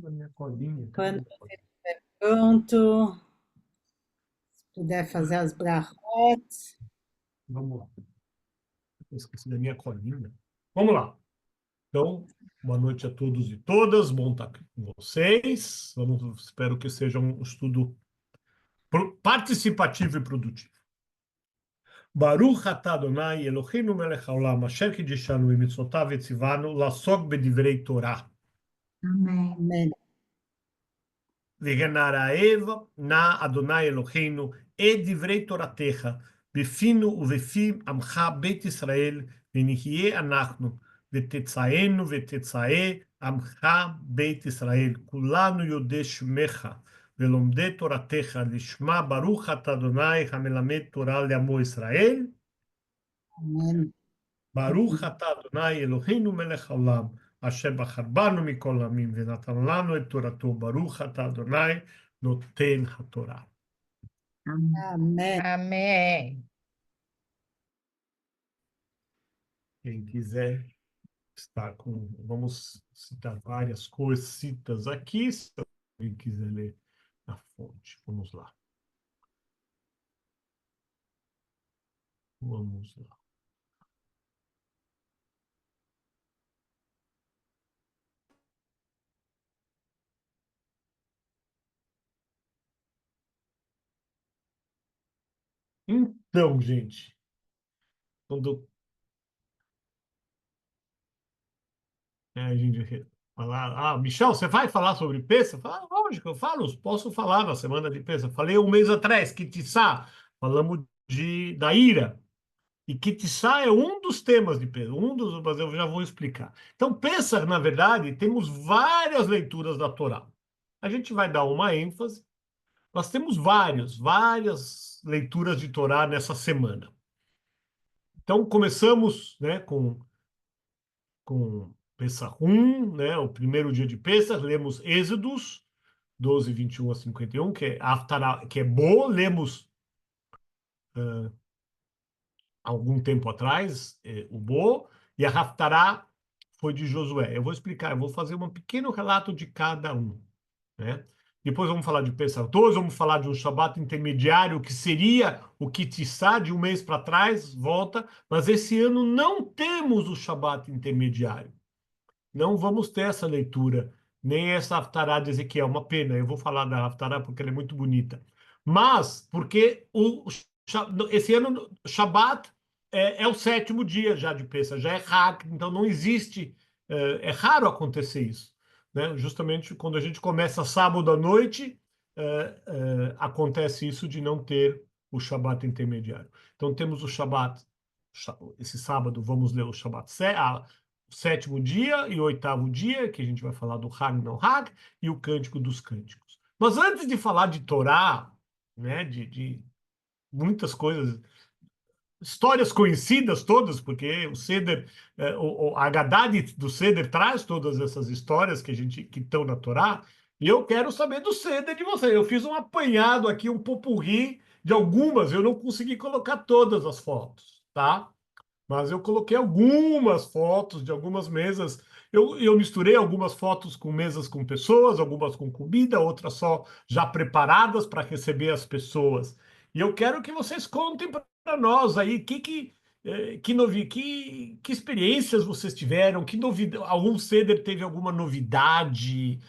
Na minha colinha, cadê Quando minha colinha? pronto, puder fazer as brachot. Vamos lá. Eu esqueci da minha colinha. Vamos lá. Então, boa noite a todos e todas. Bom estar aqui com vocês. Espero que seja um estudo participativo e produtivo. Baruch atah Adonai Eloheinu melech haolam asher kiddushanu b'mitzvotav v'tzivanu la'asok b'divrei Torah. Amém. Amém. V'genaraev na Adonai Eloheinu et divrei Toratecha b'finu u'v'fim amcha beit Israel v'nihyeh anachnu v'tetzaenu v'tetzae amcha beit Israel kulanu yodei shemecha ולומדי תורתך לשמה ברוך אתה אדוני המלמד תורה לעמו ישראל. Amém. ברוך אתה אדוני אלוהינו מלך העולם אשר בחר בנו מכל העמים ונתן לנו את תורתו. ברוך אתה אדוני נותן התורה. Amém. Amém. Amém. Quem quiser estar com. Vamos citar várias coisas, citas aqui, se alguém quiser ler a fonte. Vamos lá. Vamos lá. Então, gente, quando a gente falar, Michel, você vai falar sobre Pêssego? Fala, lógico, eu falo, posso falar na semana de Pêssego. Falei um mês atrás, Kitissá, falamos da ira. E Kitissá é um dos temas de Pêssego, mas eu já vou explicar. Então, Pêssego, na verdade, temos várias leituras da Torá. A gente vai dar uma ênfase. Nós temos várias leituras de Torá nessa semana. Então, começamos, né, com Pessahum, né, o primeiro dia de Pessah, lemos Êxodos 12, 21 a 51, que é Haftarah, que é boa, lemos algum tempo atrás, o Bo, e a Haftarah foi de Josué. Eu vou explicar, eu vou fazer um pequeno relato de cada um, né? Depois vamos falar de Pesach 12, vamos falar de um Shabat intermediário, que seria o Kitissá de um mês para trás, volta, mas esse ano não temos o Shabat intermediário. Não vamos ter essa leitura, nem essa Haftará de Ezequiel. Uma pena, eu vou falar da Haftará porque ela é muito bonita. Mas, porque esse ano, Shabat é o sétimo dia já de Pêssego, já é Hag, então não existe, é raro acontecer isso. Né? Justamente quando a gente começa sábado à noite, acontece isso de não ter o Shabat intermediário. Então temos o Shabat, esse sábado vamos ler o Shabat, o sétimo dia e o oitavo dia, que a gente vai falar do Hag não Hag, e o Cântico dos Cânticos. Mas antes de falar de Torá, né, de muitas coisas, histórias conhecidas todas, porque o Seder, a Haggadah do Seder traz todas essas histórias que estão na Torá, e eu quero saber do Seder de você. Eu fiz um apanhado aqui, um popurrí de algumas, eu não consegui colocar todas as fotos, tá? Mas eu coloquei algumas fotos de algumas mesas. Eu misturei algumas fotos com mesas com pessoas, algumas com comida, outras só já preparadas para receber as pessoas. E eu quero que vocês contem para nós aí que experiências vocês tiveram, que novidade, algum ceder teve alguma novidade,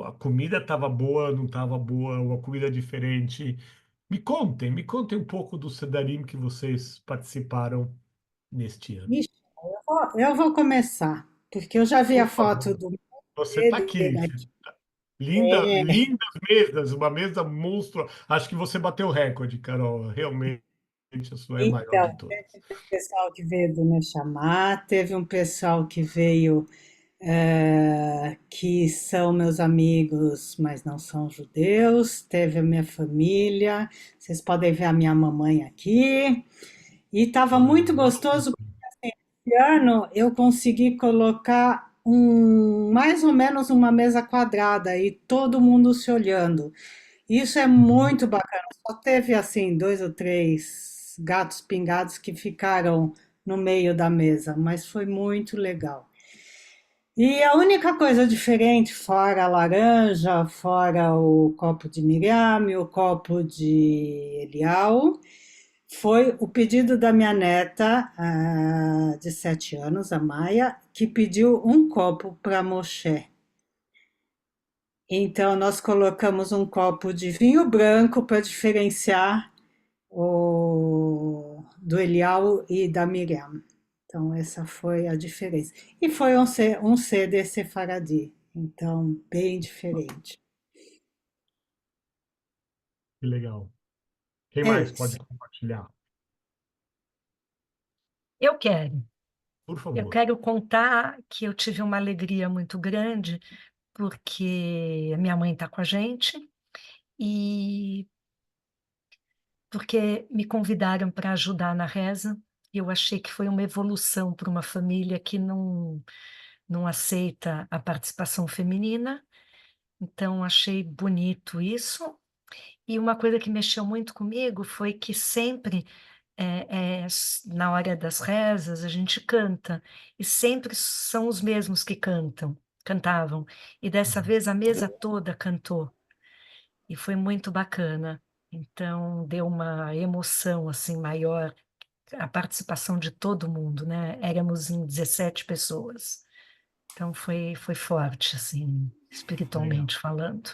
a comida estava boa, não estava boa, uma comida diferente. Me contem um pouco do Sedarim que vocês participaram neste ano. Ixi, eu vou começar, porque eu já vi a Por foto favor, do você está aqui. líder aqui. Lindas mesas, uma mesa monstro. Acho que você bateu o recorde, Carol. Realmente a sua é a maior Então, de todas. teve um pessoal que veio do Neshama, teve um pessoal que veio, que são meus amigos, mas não são judeus, teve a minha família, vocês podem ver a minha mamãe aqui, e estava muito gostoso. Esse ano eu consegui colocar mais ou menos uma mesa quadrada e todo mundo se olhando. Isso é Uhum. muito bacana. Só teve assim dois ou três gatos pingados que ficaram no meio da mesa, mas foi muito legal. E a única coisa diferente, fora a laranja, fora o copo de Miriam, o copo de Elial, foi o pedido da minha neta, de 7 anos, a Maia, que pediu um copo para Moshe. Então, nós colocamos um copo de vinho branco para diferenciar o do Elial e da Miriam. Então, essa foi a diferença. E foi um CD sefaradi, então, bem diferente. Que legal. Quem É mais pode isso. compartilhar? Eu quero. Por Eu favor. quero contar que eu tive uma alegria muito grande, porque a minha mãe está com a gente e porque me convidaram para ajudar na reza. E eu achei que foi uma evolução para uma família que não aceita a participação feminina. Então, achei bonito isso. E uma coisa que mexeu muito comigo foi que sempre, na hora das rezas, a gente canta, e sempre são os mesmos que cantavam. E dessa Uhum. vez a mesa toda cantou, e foi muito bacana. Então, deu uma emoção assim maior, a participação de todo mundo, né? Éramos em 17 pessoas. Então, foi forte, assim, Legal. espiritualmente falando.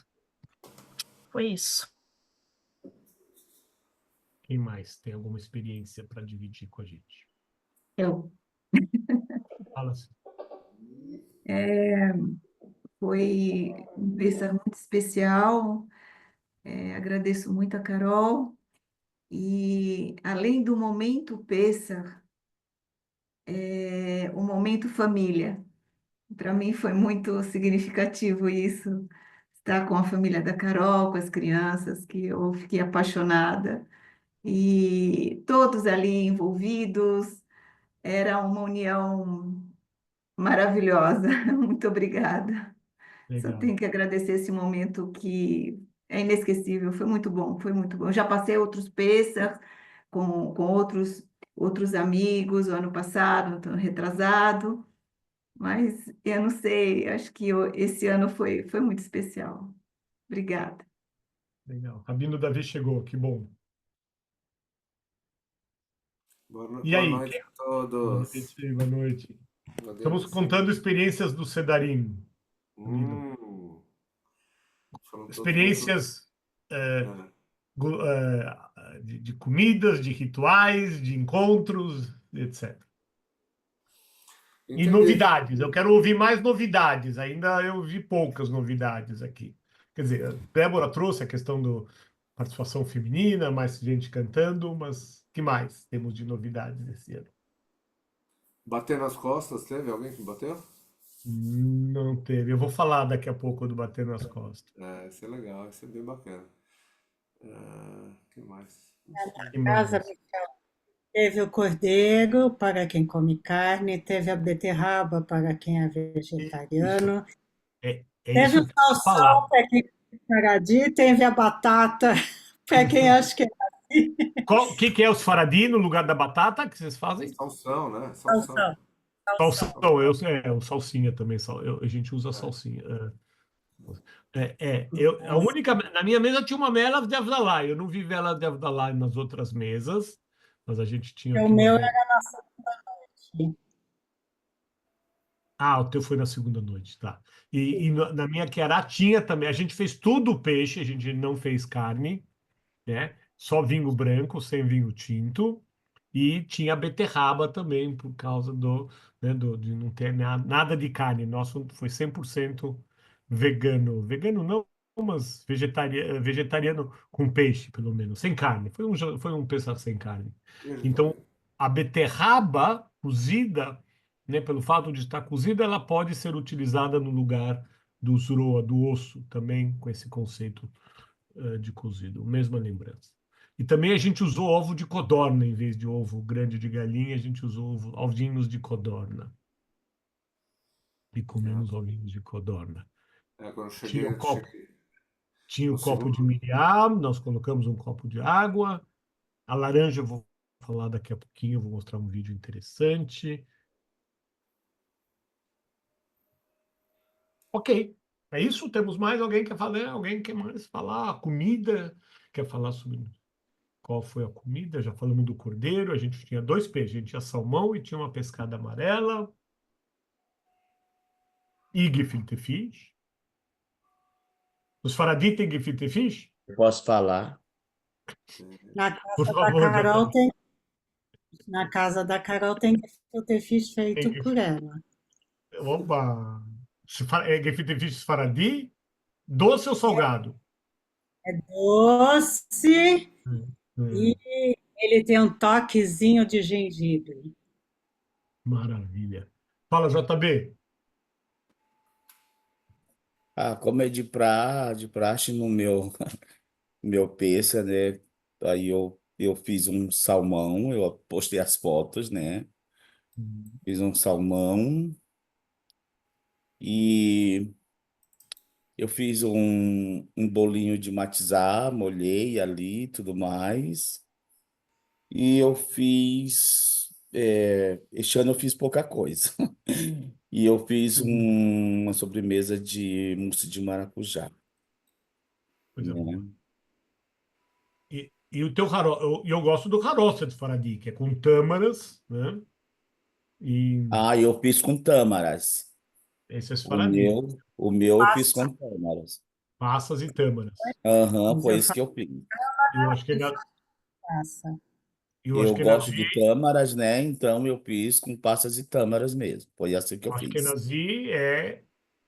Foi isso. Quem mais tem alguma experiência para dividir com a gente? Eu, Fala assim. é, foi um Pêssar muito especial. Agradeço muito a Carol. E além do momento Pêssar, o momento família. Para mim foi muito significativo isso, estar com a família da Carol, com as crianças, que eu fiquei apaixonada. E todos ali envolvidos, era uma união maravilhosa. Muito obrigada. Só Legal. tenho que agradecer esse momento que é inesquecível. Foi muito bom, foi muito bom. Já passei outros Pêssar com outros amigos o ano passado, ano retrasado, mas eu não sei, acho que esse ano foi muito especial. Obrigada. Legal. Rabino Davi chegou, que bom. E Boa aí, noite a boa todos. noite, boa noite. Podemos Estamos contando prosseguir. experiências do Sedarim, Rabino. Hum, foram todos muito. Experiências eh, É. de comidas, de rituais, de encontros, etc. E Entender novidades. Eu que. quero ouvir mais novidades. Ainda eu vi poucas novidades aqui. Quer dizer, a Débora trouxe a questão da participação feminina, mais gente cantando, mas que mais temos de novidades esse ano? Bater nas costas, teve alguém que bateu? Não teve. Eu vou falar daqui a pouco do bater nas costas. É, isso é legal, isso é bem bacana. Que mais? Que Casa mais? teve o cordeiro para quem come carne, teve a beterraba para quem é Isso. vegetariano, É teve o isso que eu ia falar. salsão para quem é faradi, teve a batata para quem acha que é O que, que é os faradi no lugar da batata que vocês fazem? Salsão, né? Salsão. salsão. Salsão. Salsão, salsinha também, a gente usa É. salsinha. A única, na minha mesa tinha uma vela de Avdalá, eu não vi vela de Avdalá nas outras mesas, mas a gente tinha O aqui uma meu vela. era assim. Ah, o teu foi na segunda noite, tá. Na minha Querá tinha também, a gente fez tudo peixe, a gente não fez carne, né? Só vinho branco, sem vinho tinto. E tinha beterraba também, por causa de não ter nada de carne. Nosso foi 100% vegano. Vegano não, mas vegetariano com peixe, pelo menos. Sem carne. Foi um pesar sem carne. Então, Vegetariano. a beterraba cozida, né, pelo fato de estar cozida, ela pode ser utilizada no lugar do zroa, do osso, também com esse conceito de cozido, mesma lembrança. E também a gente usou ovo de codorna em vez de ovo grande de galinha, a gente usou ovinhos de codorna e É, comemos ovinhos de codorna. quando eu Tinha o cheguei, copo, cheguei tinha no o copo de segundo. miriam, nós colocamos um copo de água. A laranja eu vou falar daqui a pouquinho, eu vou mostrar um vídeo interessante. Ok. É isso? Temos mais? Alguém quer falar? Alguém quer mais falar? Comida? Quer falar sobre qual foi a comida? Já falamos do cordeiro. A gente tinha 2 peixes. A gente tinha salmão e tinha uma pescada amarela. E gefilte fish. Os Faradi têm gefilte fish? Eu posso falar? Na Por casa da favor, Carol JB. tem, na casa da Carol tem que ter fish Tem feito por ela. Opa! É gefilte fish Faradi? Doce ou salgado? É doce Hum, e ele tem um toquezinho de gengibre. maravilha. Fala, JB. Como é de praxe no meu, meu peça, né? Aí eu fiz um salmão, eu postei as fotos, né? Fiz um salmão e eu fiz um bolinho de matizar, molhei ali e tudo mais. E eu fiz. Este ano eu fiz pouca coisa. E eu fiz uma sobremesa de mousse de maracujá, Coisa boa. né? E o teu eu gosto do caroço de Faradi, que é com tâmaras, né? E Eu fiz com tâmaras. esse é O Faradi. meu, o meu eu fiz com tâmaras. Passas e tâmaras. Aham, Mas foi eu isso faço que eu fiz. Eu acho que massa. Eu gosto Ashkenazi, de tâmaras, né? Então eu fiz com passas e tâmaras mesmo. Foi assim que eu fiz. Ashkenazi é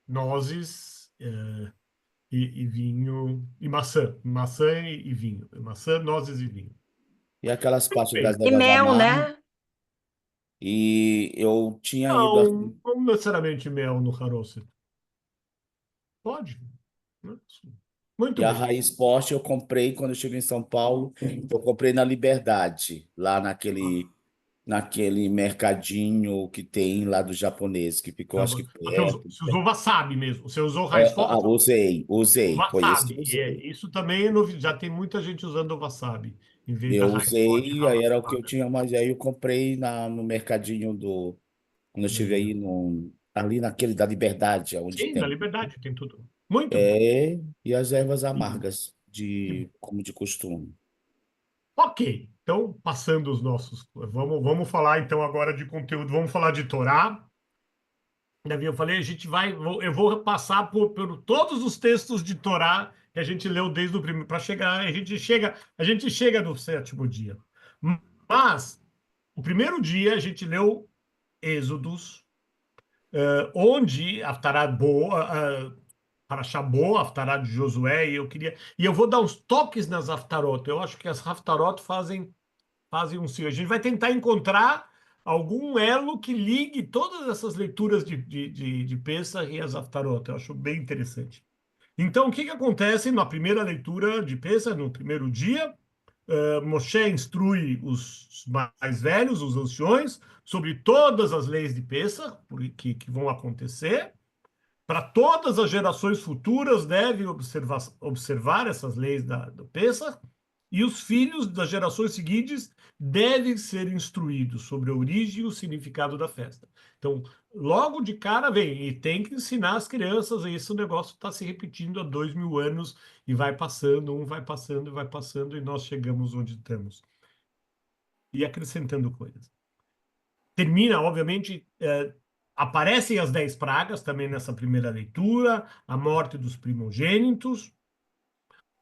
nozes e vinho e maçã. Maçã e vinho. Maçã, nozes e vinho. E aquelas Muito pastas das bem. E ervas mel, amargas. né? E eu tinha ido Não, assim. não necessariamente mel no caroço. Pode. Né? Muito E a bem. Raiz Forte eu comprei quando eu cheguei em São Paulo. Eu comprei na Liberdade, lá naquele mercadinho que tem lá do japonês, que ficou, acho que perto. Você usou wasabi mesmo. Você usou raiz forte? Usei. Foi esse que eu Wasabi. usei. Isso também é novidade. Já tem muita gente usando o wasabi em vez da Eu raiz forte usei, aí era o que eu ralatada. tinha, mas aí eu comprei no mercadinho quando eu estive aí ali naquele da Liberdade, onde Sim, na tem. Liberdade tem tudo. Muito bem. E as ervas amargas, Que bom. como de costume. Ok. Então, passando os nossos. Vamos falar então agora de conteúdo. Vamos falar de Torá. Davi, eu falei, eu vou passar por todos os textos de Torá que a gente leu desde o primeiro, para chegar, a gente chega no 7º dia. Mas o primeiro dia a gente leu Êxodos, onde Haftará boa, Paraxá boa, Haftará de Josué, e eu vou dar uns toques nas Haftarot. Eu acho que as Haftarot fazem um ciclo. A gente vai tentar encontrar algum elo que ligue todas essas leituras de Pessah e as Haftarot. Eu acho bem interessante. Então, o que que acontece na primeira leitura de Pessah, no primeiro dia? Moshe instrui os mais velhos, os anciões, sobre todas as leis de Pessah que vão acontecer. Para todas as gerações futuras devem observar essas leis do Pessah, e os filhos das gerações seguintes devem ser instruídos sobre a origem e o significado da festa. Então, logo de cara vem, e tem que ensinar as crianças, e esse negócio está se repetindo há 2000 anos, e vai passando, um vai passando, e vai passando, e nós chegamos onde estamos. E acrescentando coisas. Termina, obviamente, aparecem as 10 pragas também nessa primeira leitura, a morte dos primogênitos.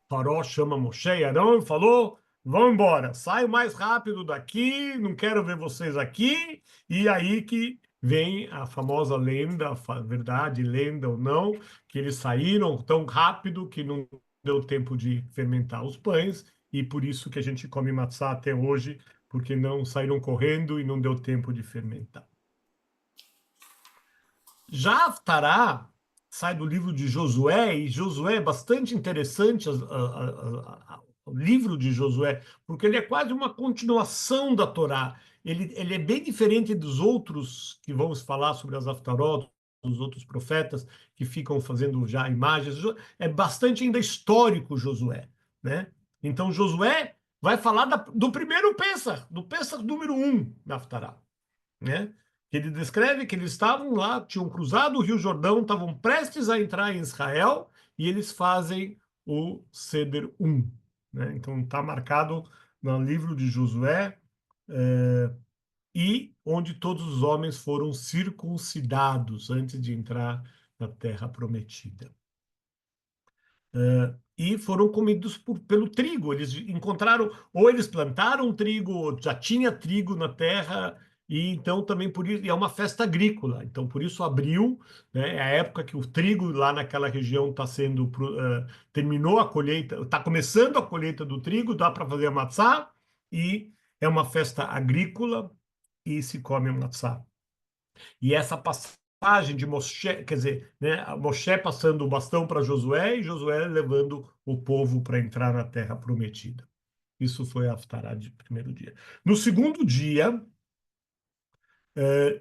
Faraó chama Moshe e Arão e falou: vão embora, sai o mais rápido daqui, não quero ver vocês aqui. E aí que vem a famosa lenda, verdade, lenda ou não, que eles saíram tão rápido que não deu tempo de fermentar os pães, e por isso que a gente come matzá até hoje, porque não saíram correndo e não deu tempo de fermentar. Já Haftará sai do livro de Josué, e Josué é bastante interessante, o livro de Josué, porque ele é quase uma continuação da Torá. Ele é bem diferente dos outros que vamos falar sobre as Haftarot, dos outros profetas que ficam fazendo já imagens. É bastante ainda histórico Josué, né? Então Josué vai falar do primeiro Pêssar, do Pêssar número 1 da Haftará, né? que ele descreve que eles estavam lá, tinham cruzado o Rio Jordão, estavam prestes a entrar em Israel, e eles fazem o Seder né? Então está marcado no livro de Josué, e onde todos os homens foram circuncidados antes de entrar na terra prometida. E foram comidos pelo trigo. Eles encontraram, ou eles plantaram trigo, ou já tinha trigo na terra, e então também por isso, e é uma festa agrícola. Então por isso abril, né, é a época que o trigo lá naquela região está sendo, terminou a colheita, está começando a colheita do trigo, dá para fazer a matzá, e é uma festa agrícola e se come a matzá. E essa passagem de Moshe, quer dizer, né, Moshe passando o bastão para Josué e Josué levando o povo para entrar na terra prometida. Isso foi a Haftará de primeiro dia. No segundo dia,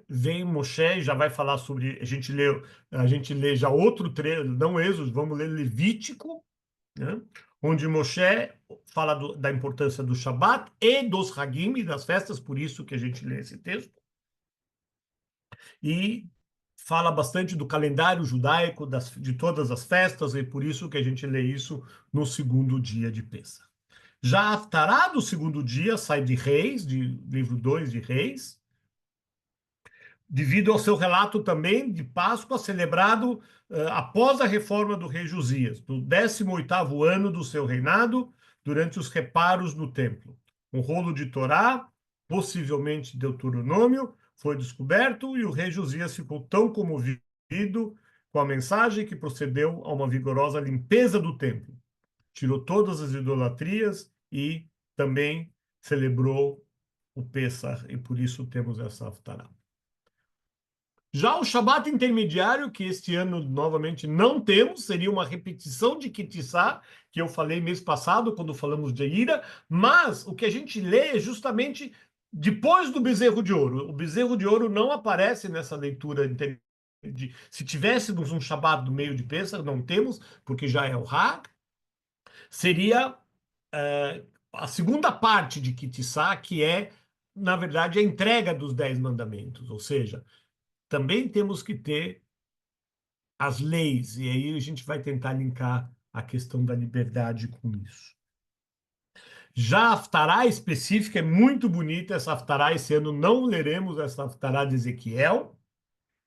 vem Moshe e já vai falar sobre. A gente lê já outro trecho, não Êxodo, vamos ler Levítico, né, onde Moshe fala da importância do Shabat e dos Hagim, e das festas, por isso que a gente lê esse texto. E fala bastante do calendário judaico, de todas as festas, e por isso que a gente lê isso no segundo dia de Pêssar. Já a Haftará do segundo dia sai de Reis, de livro 2 de Reis, devido ao seu relato também de Páscoa celebrado após a reforma do rei Josias, no 18º ano do seu reinado, durante os reparos no templo. Um rolo de Torá, possivelmente Deuteronômio, foi descoberto e o rei Josias ficou tão comovido com a mensagem que procedeu a uma vigorosa limpeza do templo. Tirou todas as idolatrias e também celebrou o Pêssar, e por isso temos essa Haftará. Já o Shabat intermediário, que este ano novamente não temos, seria uma repetição de Kitissá, que eu falei mês passado, quando falamos de Ira, mas o que a gente lê é justamente depois do bezerro de ouro. O bezerro de ouro não aparece nessa leitura se tivéssemos um Shabat do meio de Pêssar, não temos, porque já é o Hag. Seria a segunda parte de Kitissá, que é, na verdade, a entrega dos 10 mandamentos, ou seja, também temos que ter as leis, e aí a gente vai tentar linkar a questão da liberdade com isso. Já a Haftará específica é muito bonita, essa Haftará, esse ano não leremos essa Haftará de Ezequiel,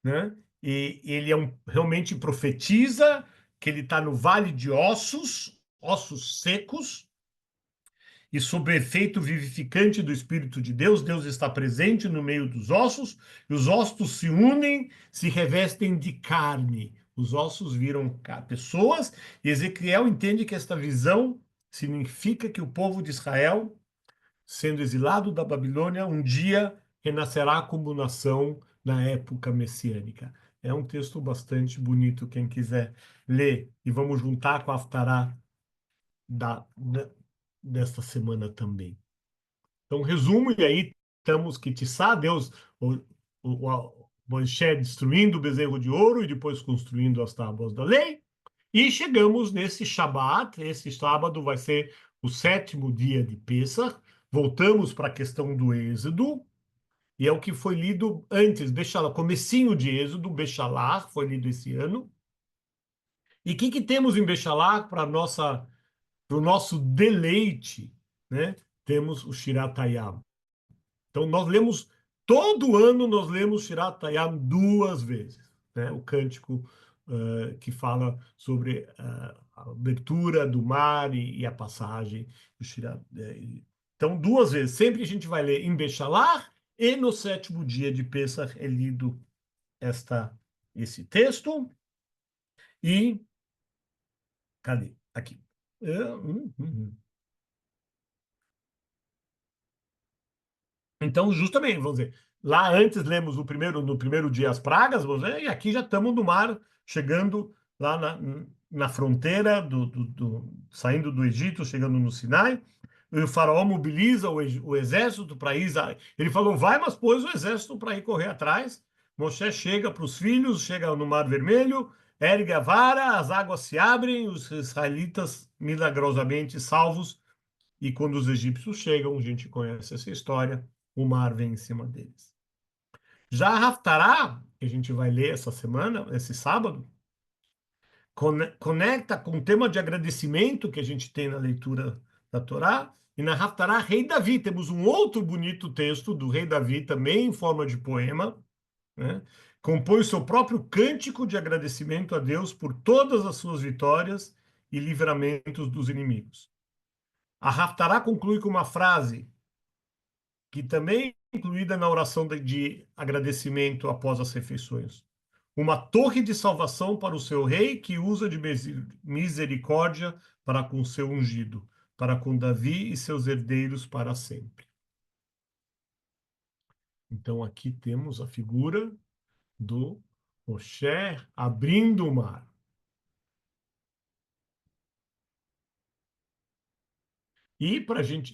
né? E ele realmente profetiza que ele está no vale de ossos secos, e sob o efeito vivificante do Espírito de Deus, Deus está presente no meio dos ossos, e os ossos se unem, se revestem de carne. Os ossos viram pessoas, e Ezequiel entende que esta visão significa que o povo de Israel, sendo exilado da Babilônia, um dia renascerá como nação na época messiânica. É um texto bastante bonito, quem quiser ler, e vamos juntar com a Haftará desta semana também. Então, resumo, e aí estamos que Tissá, Deus, Moisés destruindo o bezerro de ouro e depois construindo as tábuas da lei, e chegamos nesse Shabat, esse sábado vai ser o 7º dia de Pêssar, voltamos para a questão do Êxodo, e é o que foi lido antes, comecinho de Êxodo, Bechalach, foi lido esse ano. E o que temos em Bechalach para o nosso deleite, né? Temos o Shirat Hayam. Então, todo ano nós lemos Shirat Hayam 2 vezes, né? O cântico que fala sobre a abertura do mar e a passagem do Shirat. Então, 2 vezes. Sempre a gente vai ler em Bechalach e no 7º dia de Pêssar é lido esse texto. E cadê? Aqui. Então, justamente, vamos dizer, lá antes lemos no primeiro dia as pragas, vamos dizer, e aqui já estamos no mar, chegando lá na fronteira, saindo do Egito, chegando no Sinai. E o faraó mobiliza o exército para ir. Ele falou, vai, mas pôs o exército para ir correr atrás. Moshe chega para os filhos, chega no Mar Vermelho, ergue a vara, as águas se abrem, os israelitas milagrosamente salvos. E quando os egípcios chegam, a gente conhece essa história, o mar vem em cima deles. Já a Haftará, que a gente vai ler essa semana, esse sábado, conecta com o tema de agradecimento que a gente tem na leitura da Torá. E na Haftará, Rei Davi, temos um outro bonito texto do Rei Davi, também em forma de poema, né? Compõe o seu próprio cântico de agradecimento a Deus por todas as suas vitórias e livramentos dos inimigos. A Haftará conclui com uma frase que também é incluída na oração de agradecimento após as refeições. Uma torre de salvação para o seu rei, que usa de misericórdia para com seu ungido, para com Davi e seus herdeiros para sempre. Então aqui temos a figura do Moshe abrindo o mar. E para a gente.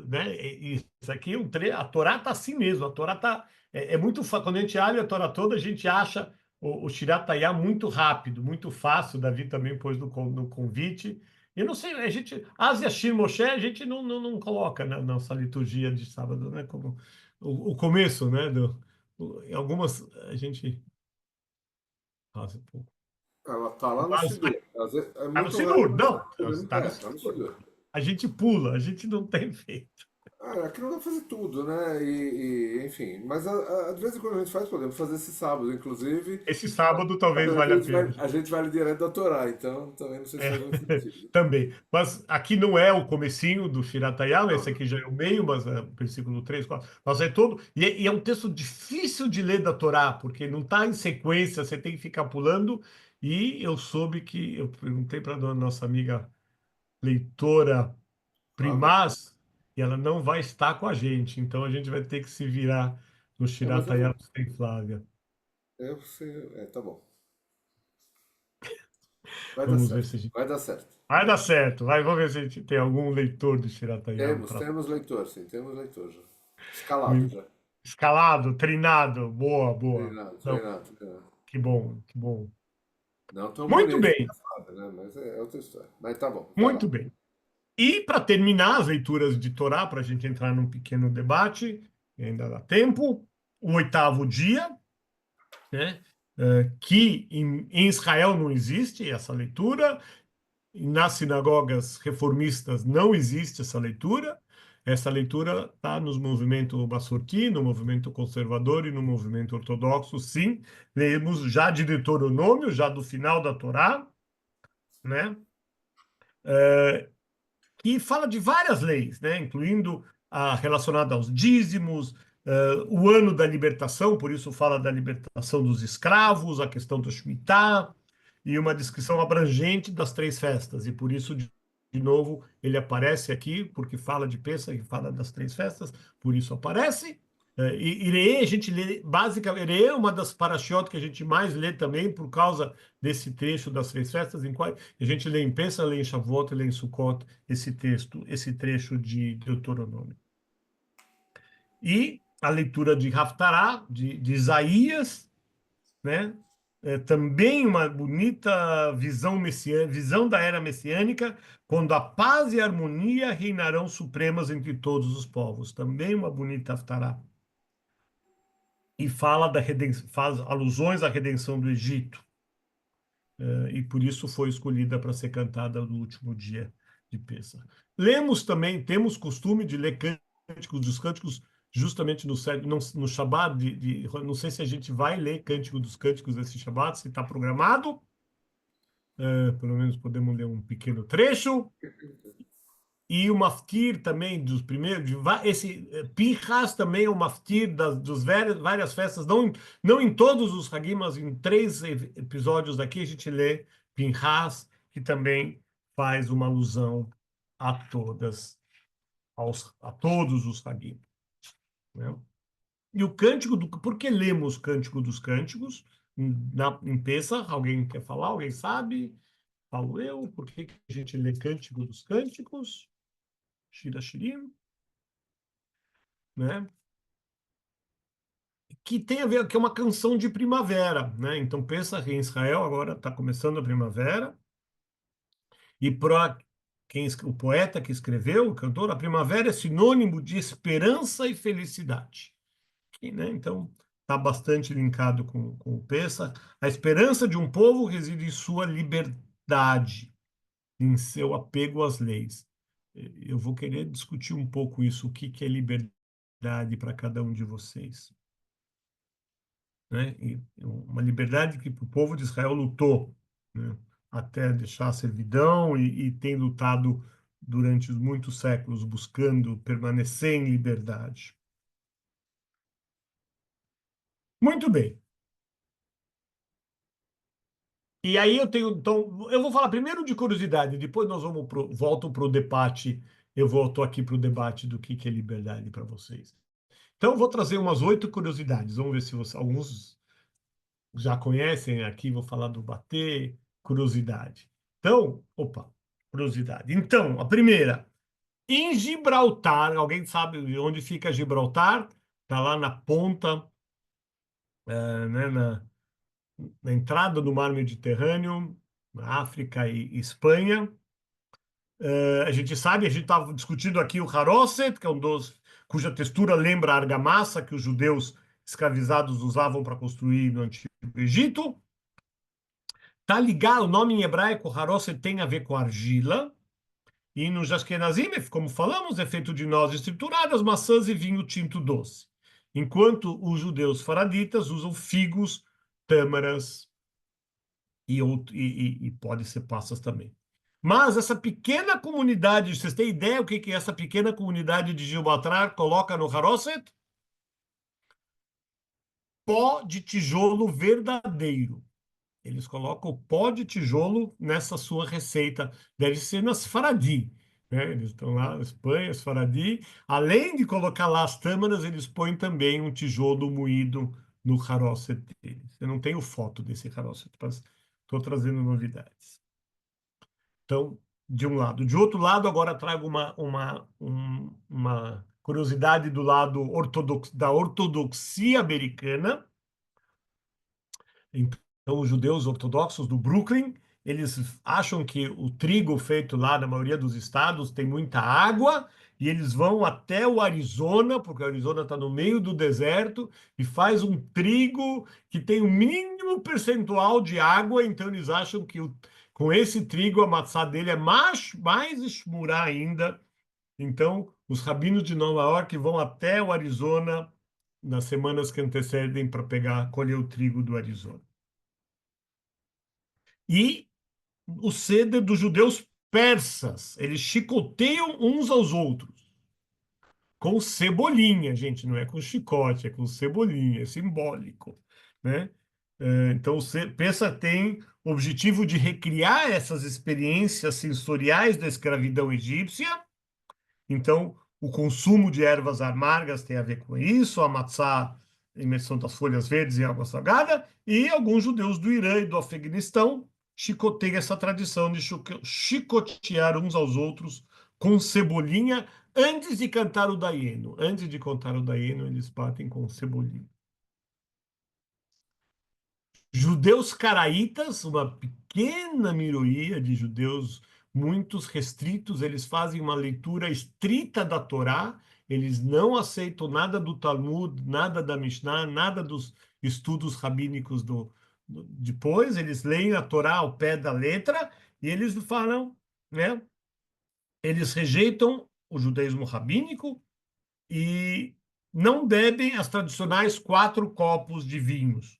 Né, isso aqui, a Torá está assim mesmo. A Torá está. É muito. Quando a gente abre a Torá toda, a gente acha o Shirat Hayam muito rápido, muito fácil. O Davi também pôs no convite. Eu não sei, a gente. As Yashir Moshe, a gente não coloca na nossa liturgia de sábado, né? Como o começo, né? Em algumas a gente faz um pouco. Ela tá lá no Mas Sidur. Às vezes, é está no muito raro, Sidur, mas não. Está no tá no Sidur. Sidur. A gente pula, a gente não tem feito. Aqui não dá pra fazer tudo, né? Enfim, mas de vez em quando a gente faz, podemos fazer esse sábado, inclusive. Esse sábado talvez Mas valha a pena. a gente vai direto da Torá, então também não sei se É, faz muito sentido. também. Mas aqui não é o comecinho do Shiratayama, esse Não, aqui já é o meio, mas é o versículo 3, 4. Mas é todo. E é um texto difícil de ler da Torá, porque não está em sequência, você tem que ficar pulando. E eu soube que, eu perguntei para a nossa amiga leitora Flávia? Primaz, e ela não vai estar com a gente, então a gente vai ter que se virar no É, mas Shiratayama sem Flávia. eu sei, tá bom. Vai dar Vamos ver certo, se a gente. vai dar certo. Vai dar certo, vai, vamos ver se a gente tem algum leitor do Shiratayama para Temos leitor, sim, temos leitor já. Escalado um já. escalado, treinado. Boa, boa. Treinado, Não, treinado, treinado. que bom, que bom. Não tão Muito bonito bem, quanto a Flávia, né? Mas é outra história. Mas tá bom, vai muito lá. bem. E para terminar as leituras de Torá, para a gente entrar num pequeno debate, ainda dá tempo, o oitavo dia, né? Que em Israel não existe essa leitura, nas sinagogas reformistas não existe essa leitura. Essa leitura está nos movimentos Massorti, no movimento conservador e no movimento ortodoxo, sim. Lemos já de Deuteronômio, já do final da Torá, né? Que fala de várias leis, né? Incluindo a relacionada aos dízimos, o ano da libertação, por isso fala da libertação dos escravos, a questão do Shemitah, e uma descrição abrangente das três festas. E por isso, de novo, ele aparece aqui, porque fala de Pêssah e fala das três festas, por isso aparece. E Irê, a gente lê, basicamente, Irê é uma das parashiot que a gente mais lê também, por causa desse trecho das três festas, em qual a gente lê em Pêssah, lê em Shavuot, lê em Sukkot, esse texto, esse trecho de Deuteronômio. E a leitura de Haftará, de Isaías, né? Também uma bonita visão messiânica, visão da era messiânica, quando a paz e a harmonia reinarão supremas entre todos os povos. Também uma bonita Haftará. E fala da redenção, faz alusões à redenção do Egito. E por isso foi escolhida para ser cantada no último dia de Pêssah. Lemos também, temos costume de ler Cânticos dos Cânticos justamente no Shabat, não sei se a gente vai ler Cântico dos Cânticos desse Shabat, se está programado, pelo menos podemos ler um pequeno trecho, e o maftir também dos primeiros, esse Pinchas também é o maftir dos várias festas, não em todos os Hagim, mas em 3 episódios daqui a gente lê Pinchas, que também faz uma alusão a a todos os Hagim, né? E o cântico por que lemos Cântico dos Cânticos em Pêssah? Alguém quer falar? Alguém sabe? Falo eu. Por que a gente lê Cântico dos Cânticos? Shira Shirim, né? Que tem a ver, que é uma canção de primavera, né? Então pensa que em Israel agora está começando a primavera e para o poeta que escreveu, o cantor, a primavera é sinônimo de esperança e felicidade. né? Então, está bastante linkado com o Pesach. A esperança de um povo reside em sua liberdade, em seu apego às leis. Eu vou querer discutir um pouco isso, o que que é liberdade para cada um de vocês, né? E uma liberdade que o povo de Israel lutou, né? Até deixar a servidão e tem lutado durante muitos séculos, buscando permanecer em liberdade. Muito bem. E aí eu tenho, então, eu vou falar primeiro de curiosidade, depois nós volto para o debate, eu volto aqui para o debate do que é liberdade para vocês. Então, eu vou trazer umas 8 curiosidades, vamos ver se alguns já conhecem aqui, vou falar do bater, curiosidade. Então, opa, curiosidade. Então, a primeira, em Gibraltar, alguém sabe onde fica Gibraltar? Está lá na ponta, né, na entrada do mar Mediterrâneo, na África e Espanha. A gente sabe, a gente estava discutindo aqui o haroset, que é um dos cuja textura lembra a argamassa que os judeus escravizados usavam para construir no Antigo Egito. Tá ligado, o nome em hebraico haroset tem a ver com argila, e no Ashkenazim, como falamos, é feito de nozes trituradas, maçãs e vinho tinto doce. Enquanto os judeus faraditas usam figos, tâmaras e pode ser passas também. Mas essa pequena comunidade, vocês têm ideia o que é essa pequena comunidade de Gibraltar coloca no haroset? Pó de tijolo verdadeiro. Eles colocam o pó de tijolo nessa sua receita. Deve ser nas Faradi, né? Eles estão lá na Espanha, as Faradi. Além de colocar lá as tâmaras, eles põem também um tijolo moído no haroset deles. Eu não tenho foto desse haroset, mas estou trazendo novidades. Então, de um lado. De outro lado, agora trago uma curiosidade do lado da ortodoxia americana. Então, os judeus ortodoxos do Brooklyn, eles acham que o trigo feito lá na maioria dos estados tem muita água e eles vão até o Arizona, porque o Arizona está no meio do deserto, e faz um trigo que tem o mínimo percentual de água, então eles acham que com esse trigo a matzá dele é mais shmurá ainda. Então, os rabinos de Nova York vão até o Arizona nas semanas que antecedem para colher o trigo do Arizona. E o ceder dos judeus persas, eles chicoteiam uns aos outros com cebolinha, gente, não é com chicote, é com cebolinha, é simbólico, né? Então, o persa tem o objetivo de recriar essas experiências sensoriais da escravidão egípcia. Então, o consumo de ervas amargas tem a ver com isso, a matzá, imersão das folhas verdes em água salgada, e alguns judeus do Irã e do Afeganistão chicoteiam essa tradição de chicotear uns aos outros com cebolinha antes de cantar o Daieno. Antes de cantar o Daieno, eles batem com cebolinha. Judeus caraítas, uma pequena minoria de judeus, muitos restritos, eles fazem uma leitura estrita da Torá, eles não aceitam nada do Talmud, nada da Mishnah, nada dos estudos rabínicos depois, eles leem a Torá ao pé da letra e eles falam, né? Eles rejeitam o judaísmo rabínico e não bebem as tradicionais 4 copos de vinhos.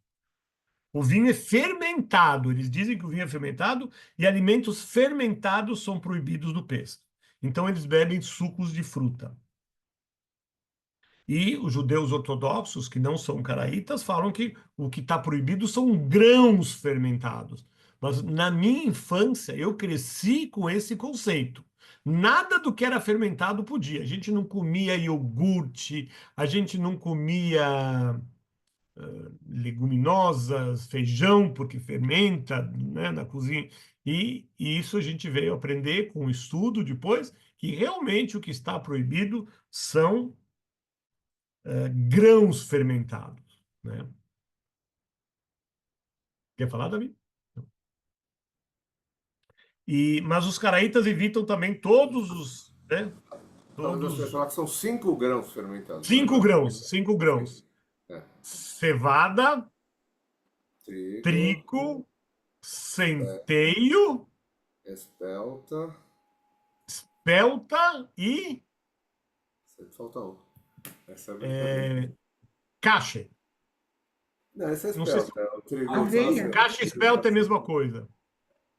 O vinho é fermentado. Eles dizem que o vinho é fermentado e alimentos fermentados são proibidos do Pêssego. Então, eles bebem sucos de fruta. E os judeus ortodoxos, que não são caraítas, falam que o que está proibido são grãos fermentados. Mas na minha infância, eu cresci com esse conceito. Nada do que era fermentado podia. A gente não comia iogurte, a gente não comia leguminosas, feijão, porque fermenta, né, na cozinha. E isso a gente veio aprender com o estudo depois, que realmente o que está proibido são grãos fermentados, né? Quer falar, Davi? Mas os caraítas evitam também todos os, né? Você vai Todos falar que são 5 grãos fermentados, né? 5 grãos, 5 grãos. É. cevada, Trigo, trigo, centeio, espelta. pelta e Sempre falta um. Essa é a brincadeira. cache. Não, essa é Não sei se espelta. É o trigo e Aveia. saraceno. cache e espelta é a mesma coisa.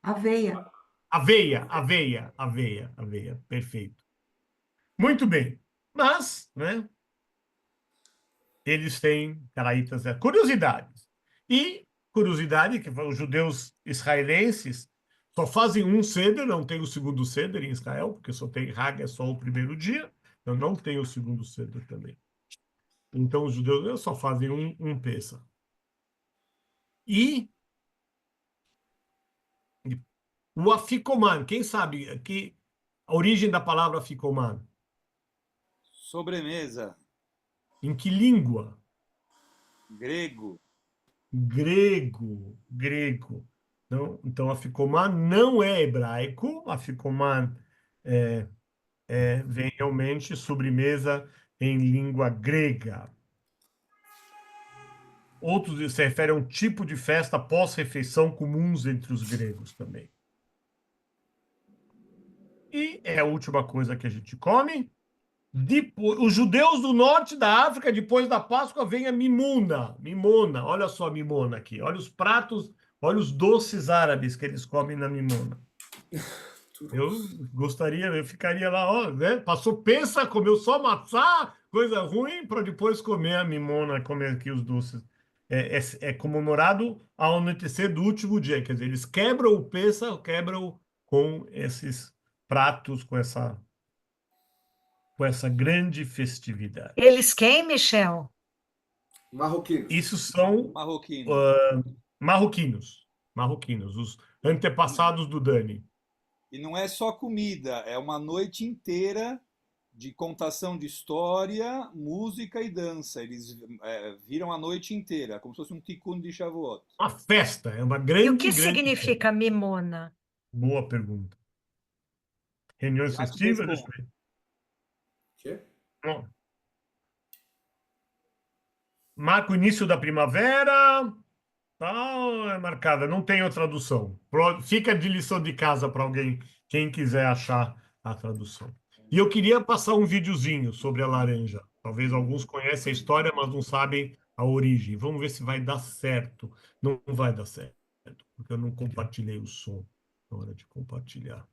Aveia. Aveia. Perfeito. Muito bem. Mas, né, eles têm caraítas, curiosidades. E curiosidade que os judeus israelenses só fazem um seder, não tem o segundo seder em Israel, porque só tem Hag, é só o primeiro dia, então não tem o segundo seder também. Então os judeus só fazem um Pessa. E o afikoman, quem sabe a origem da palavra afikoman? Sobremesa, Em que língua? grego. Grego. Então, afikoman não é hebraico, afikoman vem realmente sobremesa em língua grega. Outros se referem a um tipo de festa pós-refeição comuns entre os gregos também. E é a última coisa que a gente come. Depois, os judeus do norte da África, depois da Páscoa, vem a mimuna. Mimona, olha só a mimona aqui. Olha os pratos, olha os doces árabes que eles comem na mimona. Eu ficaria lá, ó, né? Passou, pensa, comeu só matzá, coisa ruim, para depois comer a mimona, comer aqui os doces. É comemorado ao anoitecer do último dia, quer dizer, eles quebram o pensa, quebram com esses pratos, com essa grande festividade. Eles quem, Michel? Marroquinos. Isso são Marroquino. marroquinos, os antepassados do Dani. E não é só comida, é uma noite inteira de contação de história, música e dança. Eles viram a noite inteira, como se fosse um tikkun de Shavuot. Uma festa, é uma E o grande, que grande festa. significa mimona? Boa pergunta. Reuniões Gato festivas? responde. Quê? Bom. Marca o início da primavera, tal, é marcada, não tem outra tradução. Fica de lição de casa para alguém, quem quiser achar a tradução. E eu queria passar um videozinho sobre a laranja. Talvez alguns conhecem a história, mas não sabem a origem. Vamos ver se vai dar certo. Não vai dar certo, porque eu não compartilhei o som na hora de compartilhar.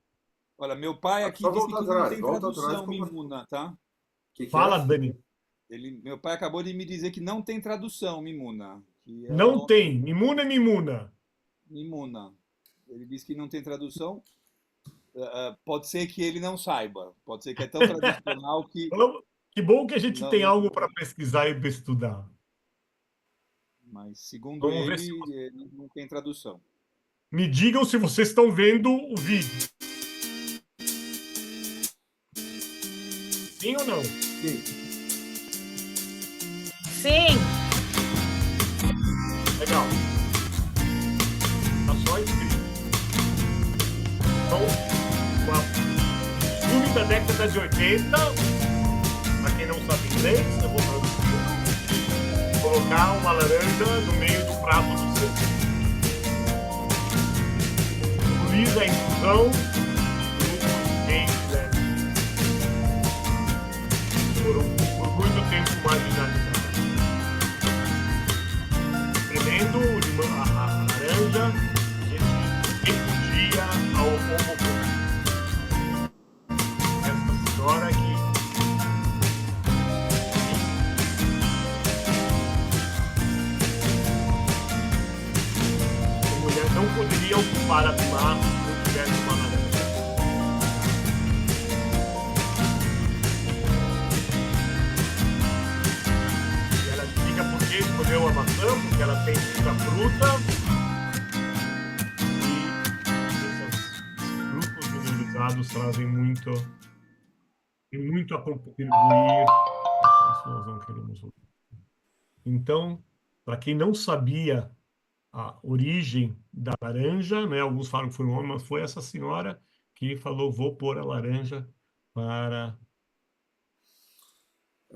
Olha, meu pai aqui Só disse volta que não atrás, tem volta atrás. tradução, Mimuna, tá? Que Fala, é? Dani. Meu pai acabou de me dizer que não tem tradução, Mimuna. Que é o Não nome tem. Mimuna é Mimuna. Mimuna. Ele disse que não tem tradução. Pode ser que ele não saiba. Pode ser que é tão tradicional que Que bom que a gente não, tem não. algo para pesquisar e para estudar. Mas segundo Vamos ver se ele, não tem tradução. me digam se vocês estão vendo o vídeo. Sim ou não? Sim. Sim, Legal. Tá só escrito. Então, filme da década de 80, para quem não sabe inglês, eu vou traduzir. Colocar uma laranja no meio do prato do centro. Simboliza a inclusão do grupo gays, né? Por muito tempo marginalizado. Tremendo a laranja, a gente repudia ao homofobia. Essa senhora que a mulher não poderia ocupar a primária se não tivesse uma laranja. E ela explica por que escolheu a maçã, porque ela tem muita fruta. E esses grupos minorizados trazem muito a contribuir. Isso nós não queremos ouvir. Então, para quem não sabia a origem da laranja, né? Alguns falam que foi um homem, mas foi essa senhora que falou: vou pôr a laranja para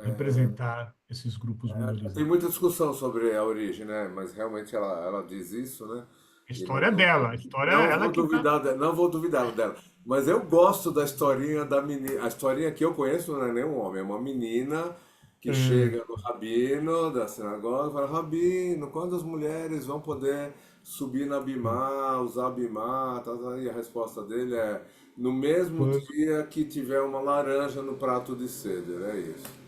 representar esses grupos Tem minorizados. muita discussão sobre a origem, né? Mas realmente ela diz isso, né? A E história é dela, a história é não ela vou que está. duvidar, não vou duvidar dela. Mas eu gosto da historinha da menina. A historinha que eu conheço não é nem um homem, é uma menina que chega no rabino da sinagoga e fala: Rabino, quando as mulheres vão poder subir na Bimá, usar a Bimá? Tá, tá. E a resposta dele é: no mesmo dia que tiver uma laranja no prato de ceder. É isso.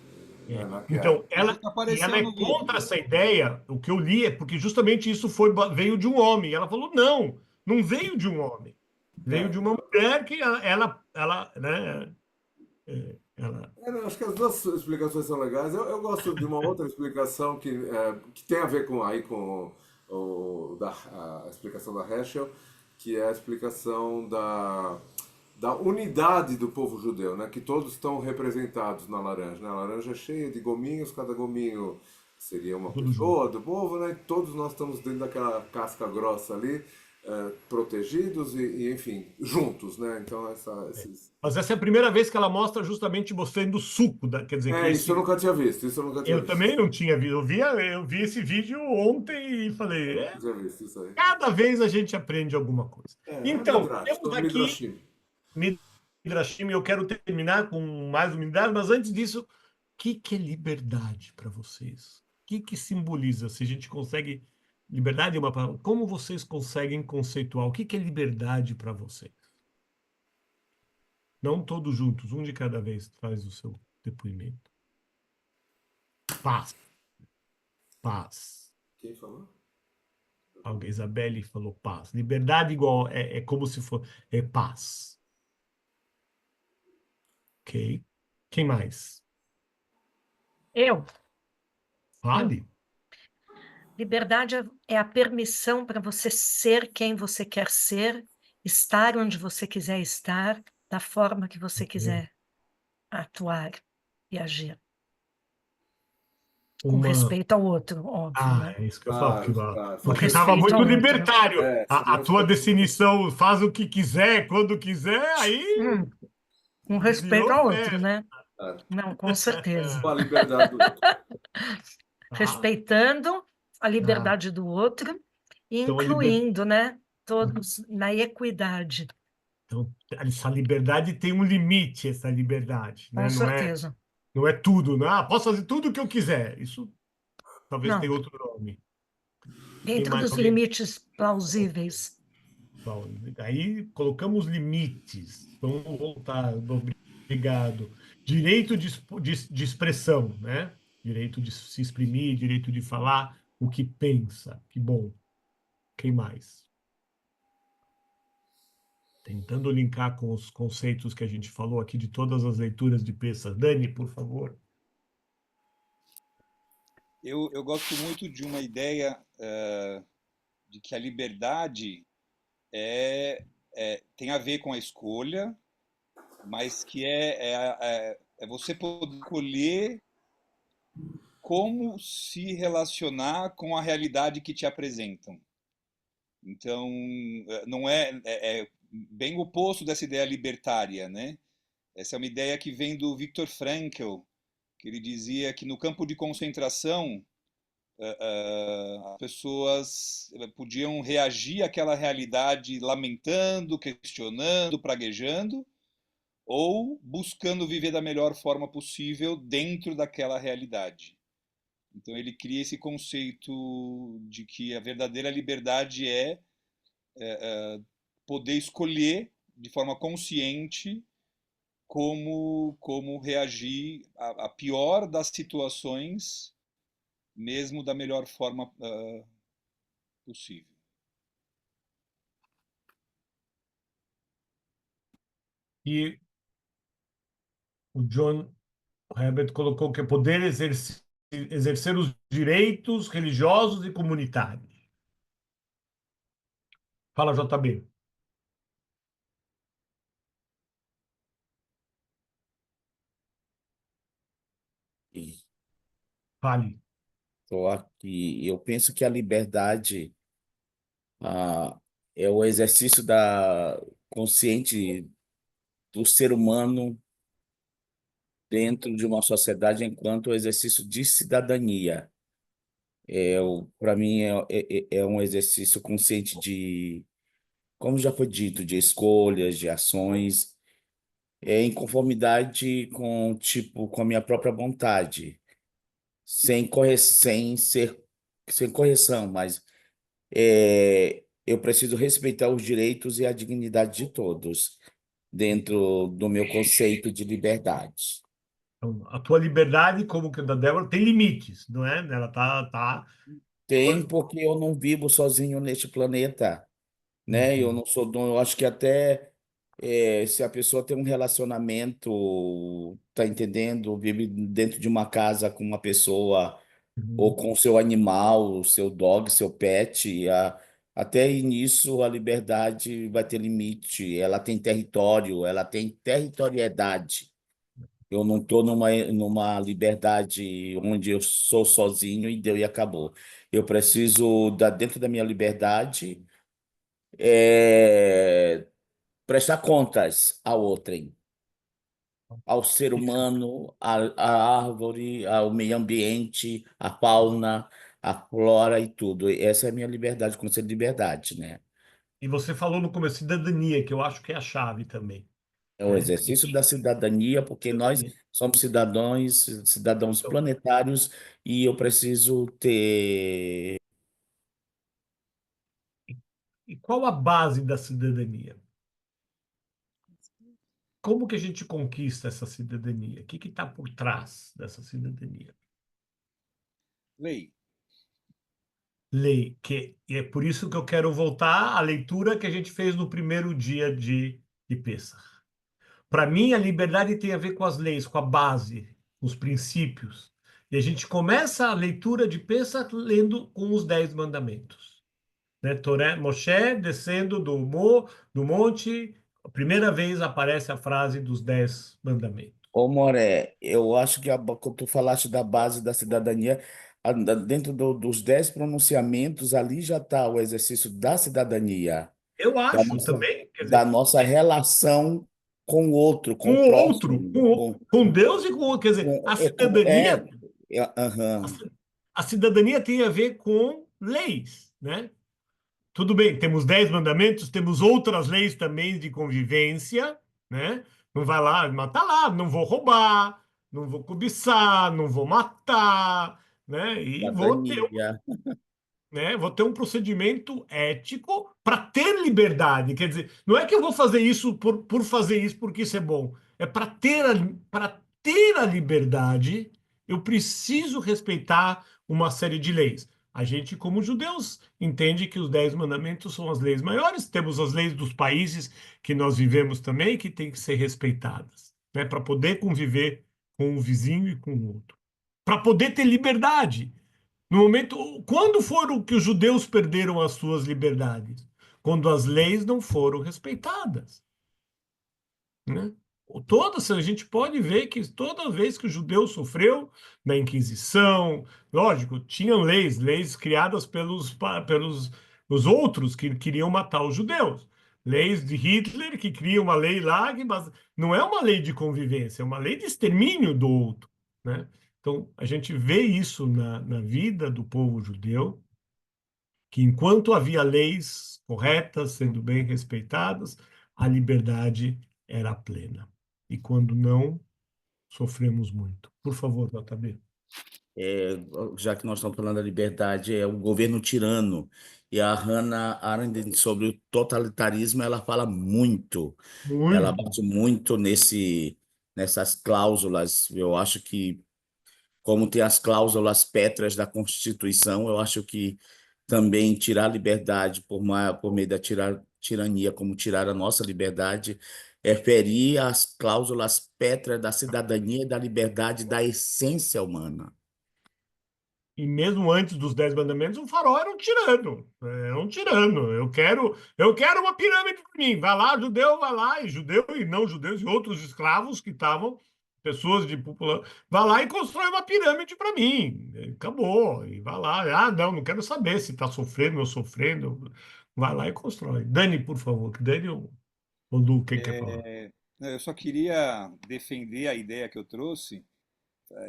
Não é naquela. Então, Isso ela, que e ela apareceu é no contra livro. essa ideia. O que eu li é porque justamente isso veio de um homem. Ela falou: não, não veio de um homem. Veio É. de uma mulher que ela, né, ela, Não, acho que as duas explicações são legais. Eu gosto de uma outra explicação que tem a ver com a explicação da Heschel, que é a explicação da unidade do povo judeu, né? Que todos estão representados na laranja, né? A laranja é cheia de gominhos, cada gominho seria uma tudo junto. pessoa do povo, né? Todos nós estamos dentro daquela casca grossa ali, protegidos enfim, juntos, né? Então, esses. Mas essa é a primeira vez que ela mostra justamente mostrando o suco, quer dizer, que Isso eu esse. nunca tinha visto, isso eu nunca tinha Eu visto. também não tinha visto. Eu vi esse vídeo ontem e falei: Nunca tinha visto isso aí. cada vez a gente aprende alguma coisa. É Então, Midrash, temos todo aqui Midrashim. Midrashim, eu quero terminar com mais um Midrash, mas antes disso, o que é liberdade para vocês? O que simboliza? Se a gente consegue. Liberdade é uma palavra. Como vocês conseguem conceituar? O que é liberdade para vocês? Não todos juntos, um de cada vez faz o seu depoimento. Paz, paz. Quem falou? A Isabelle falou paz. Liberdade igual é como se for paz. Ok? Quem mais? Eu. Fale. Liberdade é a permissão para você ser quem você quer ser, estar onde você quiser estar, da forma que você quiser atuar e agir, com Uma. respeito ao outro, óbvio, Ah, né? é isso que eu falo, Claro, claro. Com porque estava respeito muito ao outro. libertário. Seria A tua respeito. definição, faz o que quiser, quando quiser, aí Hum, com respeito virou ao outro, festa. né? Não, com certeza. Com a liberdade do outro. Tá? Respeitando a Ah, liberdade do outro e então, a liber... incluindo, né? Todos na equidade, então, essa liberdade tem um limite, essa liberdade, com né? certeza. Não é tudo, né? Ah, posso fazer tudo o que eu quiser. Isso talvez tenha Não, outro nome. Quem dentro mais? dos Alguém? limites plausíveis. Bom, aí colocamos limites. Vamos voltar. Obrigado. Direito de expressão, né? Direito de se exprimir, direito de falar o que pensa. Que bom. Quem mais? Tentando linkar com os conceitos que a gente falou aqui de todas as leituras de Peça. Dani, por favor. Eu gosto muito de uma ideia de que a liberdade tem a ver com a escolha, mas que é você poder escolher como se relacionar com a realidade que te apresentam. Então, não é bem o oposto dessa ideia libertária, né? Essa é uma ideia que vem do Viktor Frankl, que ele dizia que no campo de concentração as pessoas podiam reagir àquela realidade lamentando, questionando, praguejando, ou buscando viver da melhor forma possível dentro daquela realidade. Então ele cria esse conceito de que a verdadeira liberdade é poder escolher de forma consciente como reagir à pior das situações, mesmo da melhor forma possível. E o John Herbert colocou que é poder exercer os direitos religiosos e comunitários. Fala, JB. Fale. Estou aqui. Eu penso que a liberdade ah, é o exercício da consciente do ser humano dentro de uma sociedade enquanto exercício de cidadania. Para mim, é um exercício consciente de, como já foi dito, de escolhas, de ações, em conformidade com, tipo, com a minha própria vontade, sem correção, mas eu preciso respeitar os direitos e a dignidade de todos, dentro do meu conceito de liberdade. Então, a tua liberdade, como que a da Débora, tem limites, não é? Ela Tem, porque eu não vivo sozinho neste planeta, né? Eu Uhum, não sou dono. Eu acho que até se a pessoa tem um relacionamento, tá entendendo? Vive dentro de uma casa com uma pessoa ou uhum. com o seu animal, o seu dog, seu pet, até aí nisso a liberdade vai ter limite. Ela tem território, ela tem territorialidade. Eu não estou numa liberdade onde eu sou sozinho e deu e acabou. Eu preciso, dentro da minha liberdade, é, prestar contas a outrem, ao ser humano, à árvore, ao meio ambiente, à fauna, à flora e tudo. Essa é a minha liberdade, conceito de liberdade, né? E você falou no começo, cidadania, que eu acho que é a chave também, É o né? exercício da cidadania, porque nós Cidadania. somos cidadãos Então, planetários, e eu preciso ter. e qual a base da cidadania? Como que a gente conquista essa cidadania? O que está por trás dessa cidadania? Lei. Lei, e é por isso que eu quero voltar à leitura que a gente fez no primeiro dia de Pêssar. Para mim, a liberdade tem a ver com as leis, com a base, com os princípios. E a gente começa a leitura de Pêssar lendo com os 10 mandamentos. Né? Moshe descendo do monte, a primeira vez aparece a frase dos 10 mandamentos. Ô, Moré, eu acho que quando tu falaste da base da cidadania, dentro dos 10 pronunciamentos, ali já está o exercício da cidadania, Eu da acho nossa, também, quer da dizer, nossa relação com o outro, com com o o outro, próximo, com Deus e com, quer dizer, a cidadania, a, aham. ci- a cidadania tem a ver com leis, né? Tudo bem, temos 10 mandamentos, temos outras leis também de convivência, né? Não vai lá, mas tá lá, não vou roubar, não vou cobiçar, não vou matar, né? E Cidadania. vou ter um procedimento ético para ter liberdade. Quer dizer, não é que eu vou fazer isso por fazer isso porque isso é bom. É para ter a liberdade, eu preciso respeitar uma série de leis. A gente, como judeus, entende que os 10 mandamentos são as leis maiores. Temos as leis dos países que nós vivemos também, que têm que ser respeitadas, né? Para poder conviver com o vizinho e com o outro. Para poder ter liberdade. No momento, quando foram que os judeus perderam as suas liberdades? Quando as leis não foram respeitadas, né? A gente pode ver que toda vez que o judeu sofreu na Inquisição, lógico, tinham leis criadas pelos os outros que queriam matar os judeus. Leis de Hitler que cria uma lei lá, mas não é uma lei de convivência, é uma lei de extermínio do outro, né? Então, a gente vê isso na vida do povo judeu, que enquanto havia leis corretas sendo bem respeitadas, a liberdade era plena. E quando não, sofremos muito. Por favor, JB. É, já que nós estamos falando da liberdade, é o governo tirano. E a Hannah Arendt, sobre o totalitarismo, ela fala muito. Ela Muito. bate muito nessas cláusulas. Eu acho que, como tem as cláusulas pétreas da Constituição, eu acho que também tirar a liberdade por meio da tirania, como tirar a nossa liberdade, é ferir as cláusulas pétreas da cidadania e da liberdade da essência humana. E mesmo antes dos 10 mandamentos, o faraó era um tirano. Era um tirano. Eu quero uma pirâmide para mim. Vai lá, judeu, vai lá, e judeu e não judeus e outros escravos que estavam, pessoas de população, vai lá e constrói uma pirâmide para mim. Acabou. E vai lá. Ah, não quero saber se está sofrendo ou sofrendo. Vai lá e constrói. Dani, por favor. Dani ou Lu, quem quer falar? Eu só queria defender a ideia que eu trouxe,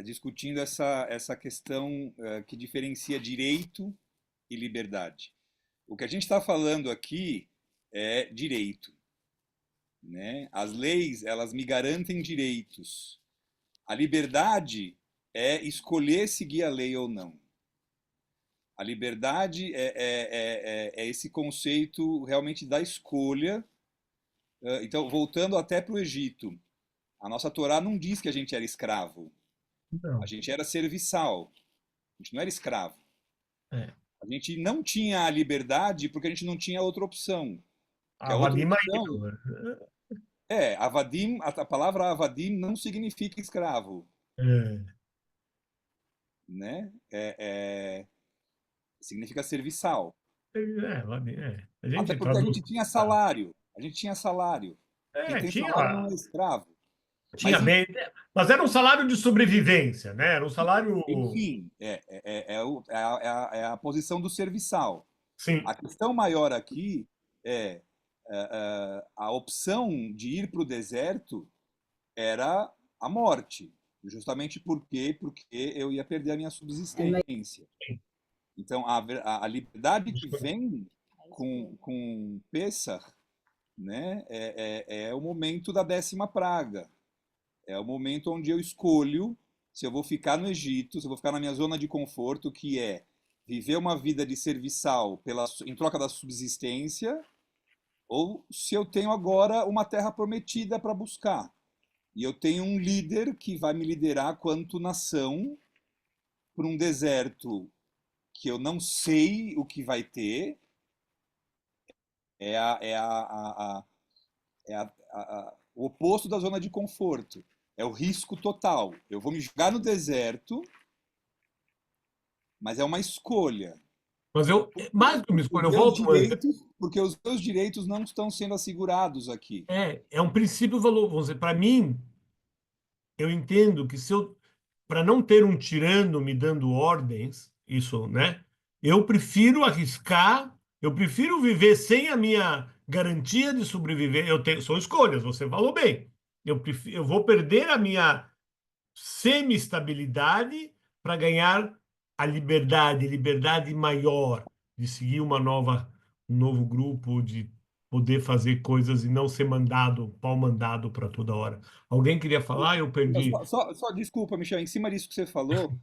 discutindo essa questão que diferencia direito e liberdade. O que a gente está falando aqui é direito, né? As leis, elas me garantem direitos. A liberdade é escolher seguir a lei ou não. A liberdade é esse conceito realmente da escolha. Então, voltando até para o Egito, a nossa Torá não diz que a gente era escravo, a Não. gente era serviçal, a gente não era escravo. É. A gente não tinha a liberdade porque a gente não tinha outra opção. Que A a outra Vadim opção Maíra. avadim, a palavra avadim não significa escravo, É. né? Significa serviçal. Vadim, é. A Até gente porque a traduz. gente tinha salário. A gente tinha salário. Quem É, tem salário não é escravo. tinha Mas, bem. Mas era um salário de sobrevivência, né? Era um salário. enfim, é a posição do serviçal. Sim. A questão maior aqui é a opção de ir para o deserto era a morte. Justamente porque eu ia perder a minha subsistência. Então, a liberdade que vem com Pessah, né, é o momento da 10ª praga. É o momento onde eu escolho se eu vou ficar no Egito, se eu vou ficar na minha zona de conforto, que é viver uma vida de serviçal em troca da subsistência, ou se eu tenho agora uma terra prometida para buscar. E eu tenho um líder que vai me liderar quanto nação para um deserto que eu não sei o que vai ter. O oposto da zona de conforto. É o risco total. Eu vou me jogar no deserto, mas é uma escolha. Mas mais do que uma escolha, eu Os meus volto. direitos, porque os meus direitos não estão sendo assegurados aqui. É um princípio valor. Vamos dizer, para mim, eu entendo que se eu, para não ter um tirano me dando ordens, isso, né? Eu prefiro arriscar, eu prefiro viver sem a minha garantia de sobreviver. São escolhas, você falou bem. Eu vou perder a minha semi-estabilidade para ganhar a liberdade maior de seguir um novo grupo, de poder fazer coisas e não ser pau mandado para toda hora. Alguém queria falar? Eu perdi. Só desculpa, Michel, em cima disso que você falou,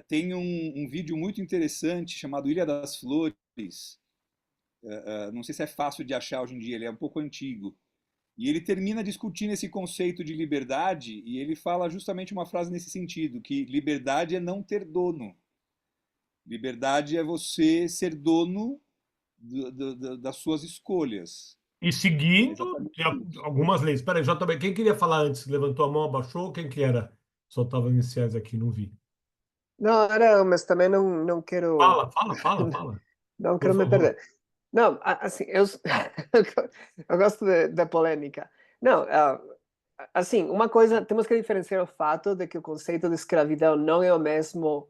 tem um vídeo muito interessante chamado Ilha das Flores. Não sei se é fácil de achar hoje em dia, ele é um pouco antigo. E ele termina discutindo esse conceito de liberdade e ele fala justamente uma frase nesse sentido, que liberdade é não ter dono. Liberdade é você ser dono das suas escolhas. E É seguindo exatamente isso. algumas leis. Espera aí, JB, quem queria falar antes? Levantou a mão, abaixou? Quem que era? Só estava iniciais aqui, não vi. Não, era, mas também não quero, Fala. não Por quero me favor. perder. Não, assim, eu gosto da polêmica. Não, assim, uma coisa, temos que diferenciar o fato de que o conceito de escravidão não é o mesmo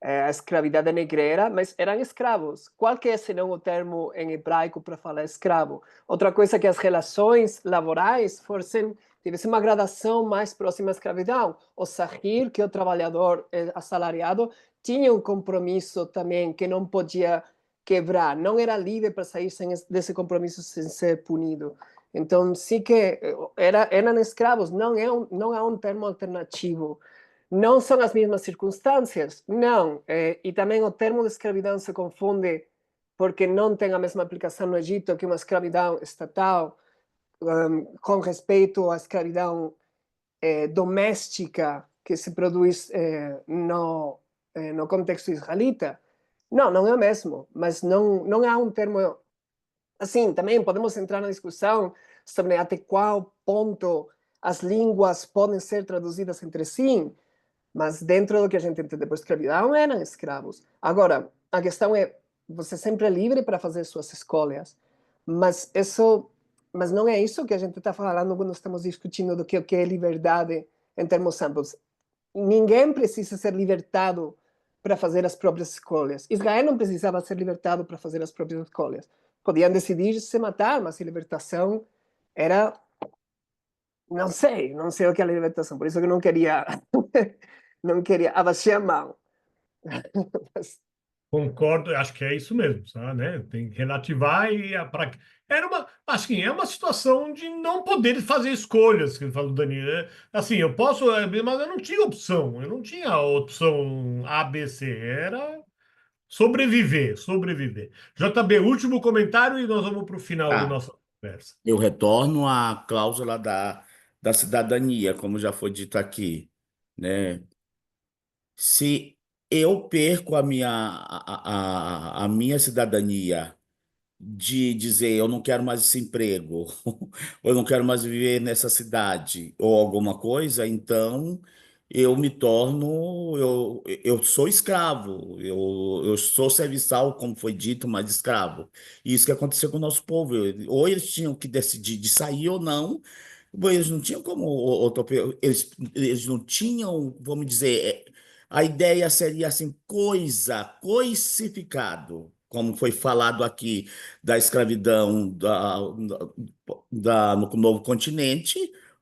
a escravidão negreira, mas eram escravos. Qual que é, senão, o termo em hebraico para falar escravo? Outra coisa é que as relações laborais tivessem uma gradação mais próxima à escravidão. O sahir, que é o trabalhador assalariado, tinha um compromisso também que não podia quebrar, não era livre para sair desse compromisso sem ser punido. Então, sim que eram escravos, não é um termo alternativo. Não são as mesmas circunstâncias, não. E também o termo de escravidão se confunde porque não tem a mesma aplicação no Egito que uma escravidão estatal, com respeito à escravidão doméstica que se produz no contexto israelita. Não é o mesmo, mas não há um termo assim. Também podemos entrar na discussão sobre até qual ponto as línguas podem ser traduzidas entre si, mas dentro do que a gente entende por escravidão, eram escravos. Agora, a questão é, você sempre é livre para fazer suas escolhas, mas não é isso que a gente está falando quando estamos discutindo do que é liberdade em termos amplos. Ninguém precisa ser libertado para fazer as próprias escolhas. Israel não precisava ser libertado para fazer as próprias escolhas. Podiam decidir se matar, mas a libertação era não sei o que é a libertação, por isso que eu não queria, não queria abaixar a mão. Concordo, acho que é isso mesmo, sabe, né? Tem que relativar e era uma, assim, é uma situação de não poder fazer escolhas, que falou o Danilo. Assim, eu posso, mas eu não tinha opção, eu não tinha opção A, B, C, era sobreviver, sobreviver. JB, último comentário e nós vamos para o final da Ah, nossa conversa. eu retorno à cláusula da cidadania, como já foi dito aqui, né? Se eu perco a minha cidadania de dizer eu não quero mais esse emprego, ou eu não quero mais viver nessa cidade, ou alguma coisa, então eu me torno, eu sou escravo, eu sou serviçal, como foi dito, mas escravo. E isso que aconteceu com o nosso povo. Ou eles tinham que decidir de sair ou não, bom, eles não tinham como, eles não tinham, vamos dizer, a ideia seria assim, coisificado, como foi falado aqui da escravidão no novo continente,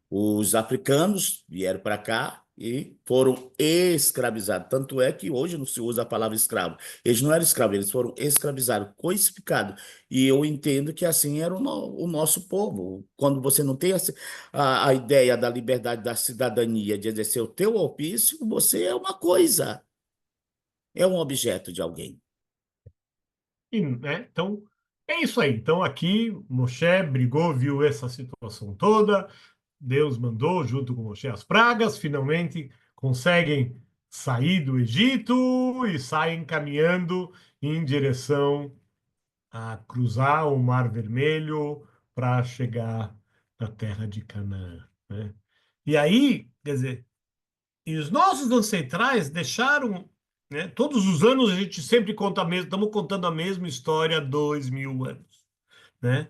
os africanos vieram para cá e foram escravizados. Tanto é que hoje não se usa a palavra escravo. Eles não eram escravos, eles foram escravizados, coisificados. E eu entendo que assim era o nosso povo. Quando você não tem a ideia da liberdade da cidadania, de exercer o teu ofício, você é uma coisa, é um objeto de alguém. E, né, então, é isso aí. Então, aqui, Moshe brigou, viu essa situação toda, Deus mandou, junto com Moshe, as pragas, finalmente conseguem sair do Egito e saem caminhando em direção a cruzar o Mar Vermelho para chegar na terra de Canaã, né? E aí, quer dizer, e os nossos ancestrais deixaram, né? Todos os anos a gente sempre conta a mesma, estamos contando a mesma história há 2000 anos, né?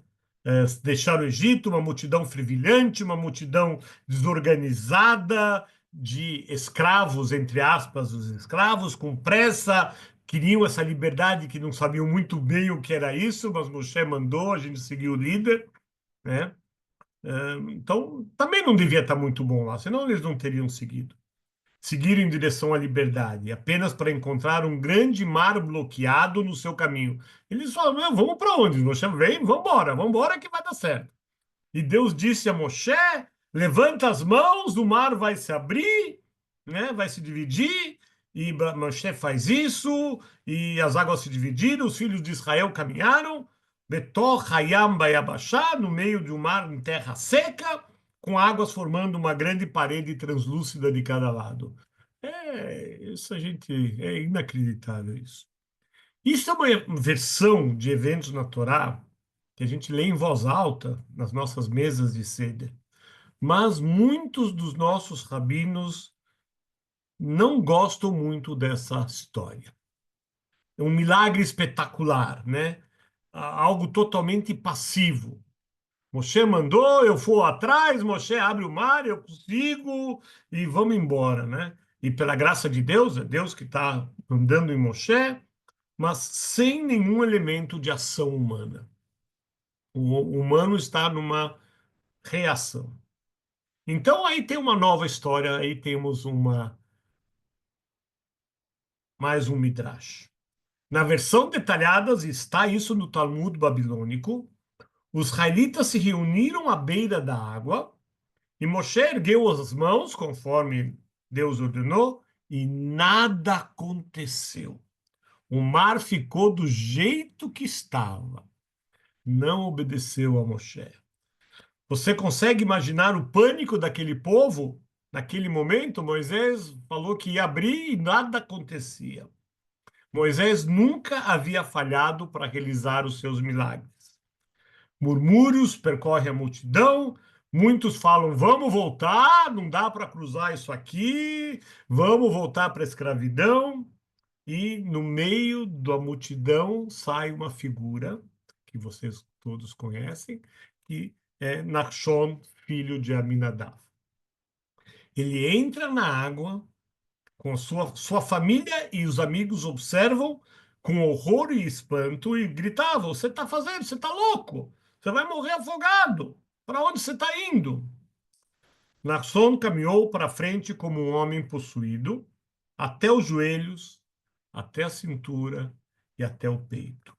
Deixaram o Egito, uma multidão fervilhante, uma multidão desorganizada de escravos, entre aspas, os escravos, com pressa, queriam essa liberdade que não sabiam muito bem o que era isso, mas Moshe mandou, a gente seguiu o líder, né? Então, também não devia estar muito bom lá, senão eles não teriam seguido. Seguiram em direção à liberdade, apenas para encontrar um grande mar bloqueado no seu caminho. Eles falaram: "Meu, vamos para onde? Moshe, vem, vamos embora que vai dar certo." E Deus disse a Moshe: levanta as mãos, o mar vai se abrir, né? Vai se dividir. E Moshe faz isso, e as águas se dividiram, os filhos de Israel caminharam, Betor Hayam Bayabashá, no meio de um mar em terra seca, com águas formando uma grande parede translúcida de cada lado. Isso a gente, é inacreditável isso. Isso é uma versão de eventos na Torá que a gente lê em voz alta nas nossas mesas de seder. Mas muitos dos nossos rabinos não gostam muito dessa história. É um milagre espetacular, né? Algo totalmente passivo. Moshe mandou, eu vou atrás, Moshe abre o mar, eu consigo e vamos embora, né? E pela graça de Deus, é Deus que está andando em Moshe, mas sem nenhum elemento de ação humana. O humano está numa reação. Então aí tem uma nova história, aí temos mais um midrash. Na versão detalhada está isso no Talmud babilônico. Os israelitas se reuniram à beira da água e Moshe ergueu as mãos conforme Deus ordenou e nada aconteceu. O mar ficou do jeito que estava. Não obedeceu a Moshe. Você consegue imaginar o pânico daquele povo? Naquele momento, Moisés falou que ia abrir e nada acontecia. Moisés nunca havia falhado para realizar os seus milagres. Murmúrios percorrem a multidão, muitos falam: vamos voltar, não dá para cruzar isso aqui, vamos voltar para a escravidão. E no meio da multidão sai uma figura que vocês todos conhecem, que é Nachshon, filho de Aminadab. Ele entra na água com a sua família e os amigos observam com horror e espanto e gritavam: você está fazendo? Você está louco? Você vai morrer afogado. Para onde você está indo? Nachshon caminhou para frente como um homem possuído, até os joelhos, até a cintura e até o peito.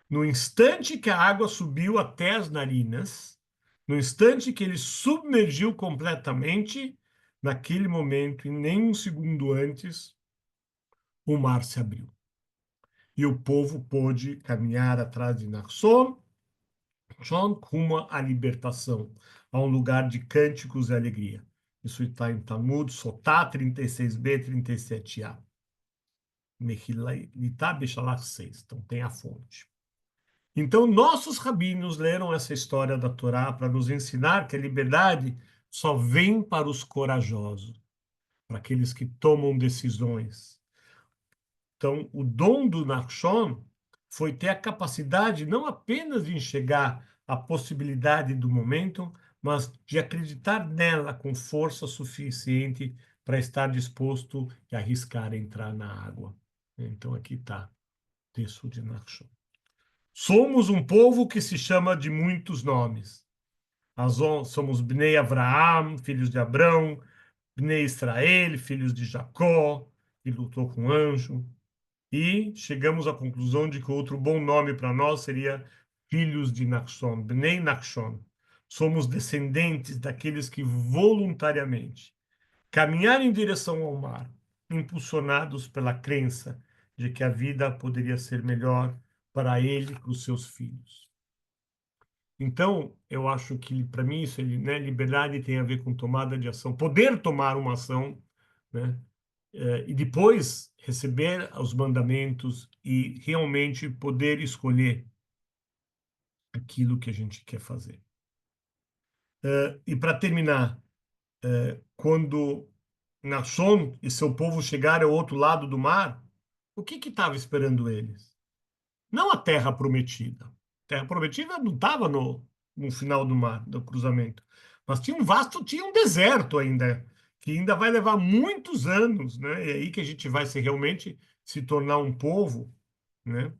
No instante que a água subiu até as narinas, no instante que ele submergiu completamente, naquele momento, e nem um segundo antes, o mar se abriu. E o povo pôde caminhar atrás de Nachshon, rumo à libertação, a um lugar de cânticos e alegria. Isso está em Talmud, Sotá 36b, 37a. Mechilá Beshalach 6. Então tem a fonte. Então, nossos rabinos leram essa história da Torá para nos ensinar que a liberdade só vem para os corajosos, para aqueles que tomam decisões. Então, o dom do Nachshon foi ter a capacidade não apenas de enxergar a possibilidade do momento, mas de acreditar nela com força suficiente para estar disposto a arriscar entrar na água. Então, aqui está o texto de Nachshon. Somos um povo que se chama de muitos nomes. Somos Bnei Avraham, filhos de Abrão, Bnei Israel, filhos de Jacó, que lutou com o anjo. E chegamos à conclusão de que outro bom nome para nós seria filhos de Nachshon, Bnei Nachshon. Somos descendentes daqueles que voluntariamente caminharam em direção ao mar, impulsionados pela crença de que a vida poderia ser melhor para ele e para os seus filhos. Então, eu acho que, para mim, isso, né, liberdade tem a ver com tomada de ação, poder tomar uma ação, né, e depois receber os mandamentos e realmente poder escolher aquilo que a gente quer fazer. E para terminar, quando Nachshon e seu povo chegaram ao outro lado do mar, o que estava esperando eles? Não a terra prometida. A terra prometida não estava no final do mar, do cruzamento. Mas tinha um deserto ainda, que ainda vai levar muitos anos, né? É aí que a gente vai realmente se tornar um povo, né?